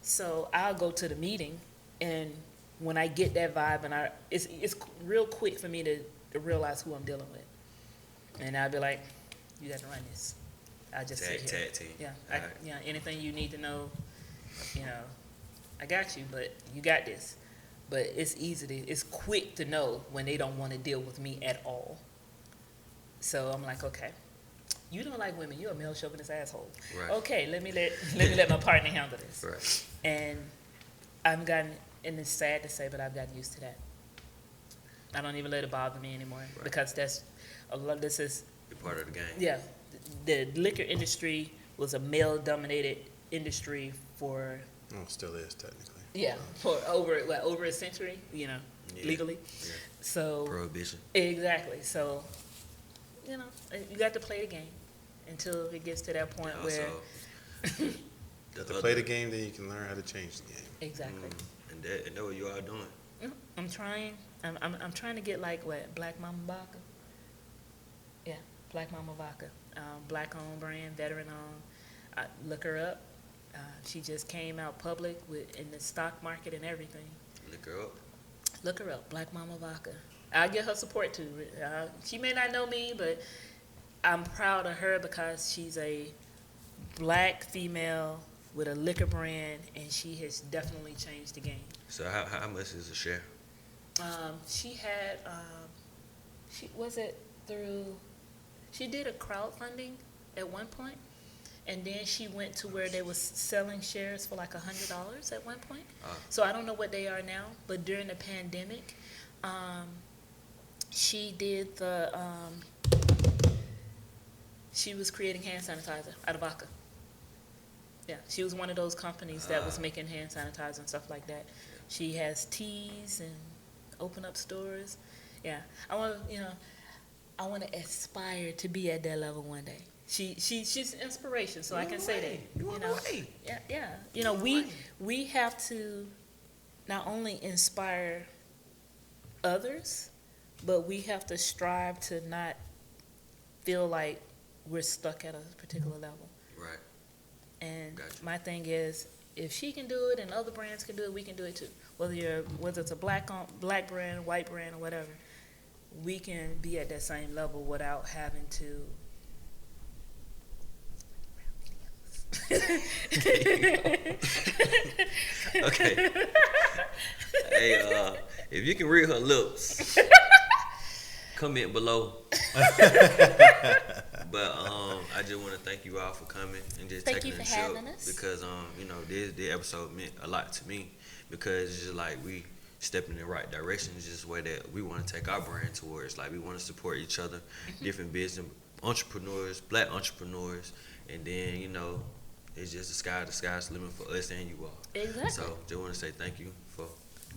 So I'll go to the meeting, and when I get that vibe, and it's real quick for me to realize who I'm dealing with. And I'll be like, "You got to run this." I'll just sit here. Tag team. Yeah, anything you need to know, I got you, but you got this. But it's quick to know when they don't want to deal with me at all. So I'm like, okay, you don't like women. You're a male chauvinist asshole. Right. Okay, let me let my partner handle this. Right. And and it's sad to say, but I've gotten used to that. I don't even let it bother me anymore because this is You're part of the game. Yeah, the liquor industry was a male-dominated industry for Still is technically. for over a century, legally. Yeah. So Prohibition. exactly. So you got to play the game until it gets to that point where You have to play the game, then you can learn how to change the game. exactly. And that what you are doing. I'm trying. I'm trying to get Black Mama Vodka. Yeah, Black Mama Vodka. Black-owned brand, veteran-owned. Look her up. She just came out public in the stock market and everything. Look her up, Black Mama Vodka. I'll get her support too. She may not know me, but I'm proud of her because she's a black female with a liquor brand, and she has definitely changed the game. So how much is a share? She had, she did a crowdfunding at one point, and then she went to where they was selling shares for like $100 at one point. So I don't know what they are now, but during the pandemic, she did she was creating hand sanitizer out of vodka. Yeah, she was one of those companies that was making hand sanitizer and stuff like that. She has teas and open up stores. Yeah, I want to aspire to be at that level one day. She's an inspiration, so I can say that. You on the way. Yeah. We have to not only inspire others, but we have to strive to not feel like we're stuck at a particular level. Right. And Gotcha. my thing is, if she can do it and other brands can do it, we can do it too. Whether it's a black brand, white brand, or whatever, we can be at that same level without having to. Okay. Hey, if you can read her lips, comment below. But I just want to thank you all for coming and just Thank taking you the for show having us. because this episode meant a lot to me because it's just like we stepping in the right direction. It's just the way that we want to take our brand towards. Like we want to support each other, different business entrepreneurs, black entrepreneurs, and then it's just the sky's the limit for us and you all. Exactly. So just want to say thank you for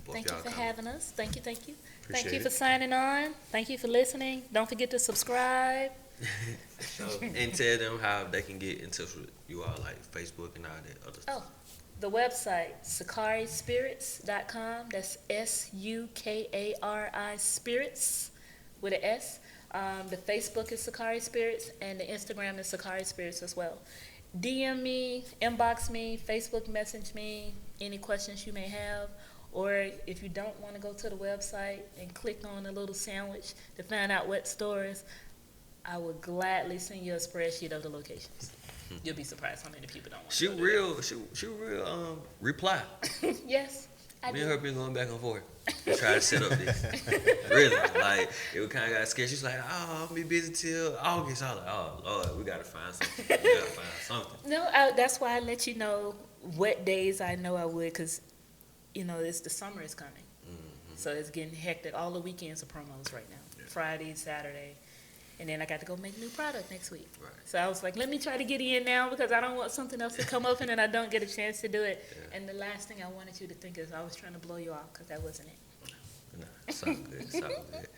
both Thank y'all you for coming. having us. Thank you. Thank Appreciate you it. for signing on. Thank you for listening. Don't forget to subscribe. And tell them how they can get in touch with you all, like Facebook and all that other stuff. Oh, the website, SukariSpirits.com. That's SUKARI Spirits with an S. The Facebook is Sukari Spirits, and the Instagram is Sukari Spirits as well. DM me, inbox me, Facebook message me, any questions you may have. Or if you don't want to go to the website and click on the little sandwich to find out what stores, I would gladly send you a spreadsheet of the locations. You'll be surprised how many people don't want to She go real reply. there. Yes, I Me and do. her been going back and forth to try to set up this. Really, like it kind of got scared. She's like, "Oh, I'm gonna be busy till August." I was like, "Oh Lord, we gotta find something." No, that's why I let you know what days I know I would, because it's the summer is coming, so it's getting hectic. All the weekends are promos right now. Yeah. Friday, Saturday, and then I got to go make new product next week. Right. So I was like, let me try to get in now because I don't want something else to come up and then I don't get a chance to do it. Yeah. And the last thing I wanted you to think is I was trying to blow you off, because that wasn't it. Nah, it's all good. It's all good.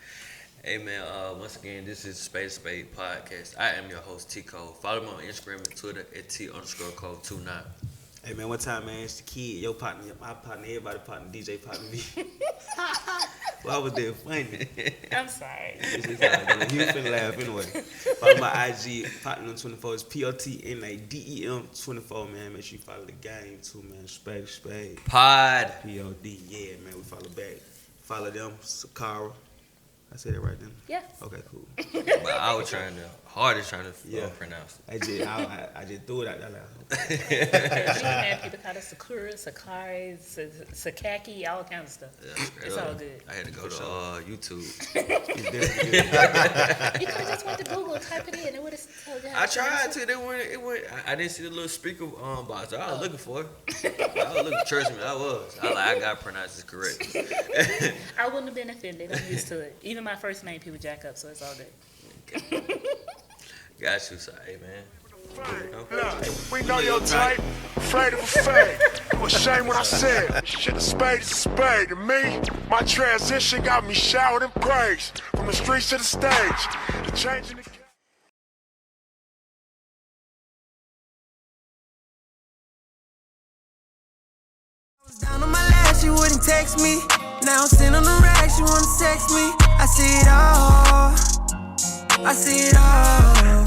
Hey man, once again, this is Spade Podcast. I am your host T-Cole. Follow me on Instagram and Twitter at T_code29. Hey man, one time man, it's the kid, your partner, my partner, everybody partner, DJ partner me. Well, I was there funny. I'm sorry. It's just all good. You finna laugh anyway. Follow my IG, Partner24. It's POTNADEM24, man. Make sure you follow the game too, man. Spade. Pod. POD, yeah, man. We follow back. Follow them, Sukari. I said it right then? Yeah. Okay, cool. But I was trying to Yeah. pronounce it. I just threw it out there. You have people call it Sakura, Sakari, Sakaki, all kinds of stuff. Yeah, straight It's up. all good. I had to go to YouTube. It's definitely good. You could have just went to Google, type it in, it would have told you how I to tried pronounce to. it. I didn't see the little speaker box. I was looking for it. I was looking. Trust me, I was. I got to pronounce it correct. I wouldn't have been offended. I'm used to it. Even my first name, people jack up, so it's all good. Got you, hey man. Look, we know your type, afraid of a fade. It was shame when I said, shit, a spade is a spade. To me, my transition got me showered in praise. From the streets to the stage, the change in the Down on my last, she wouldn't text me. Now I'm sitting on the rack, she wanna sex me. I see it all.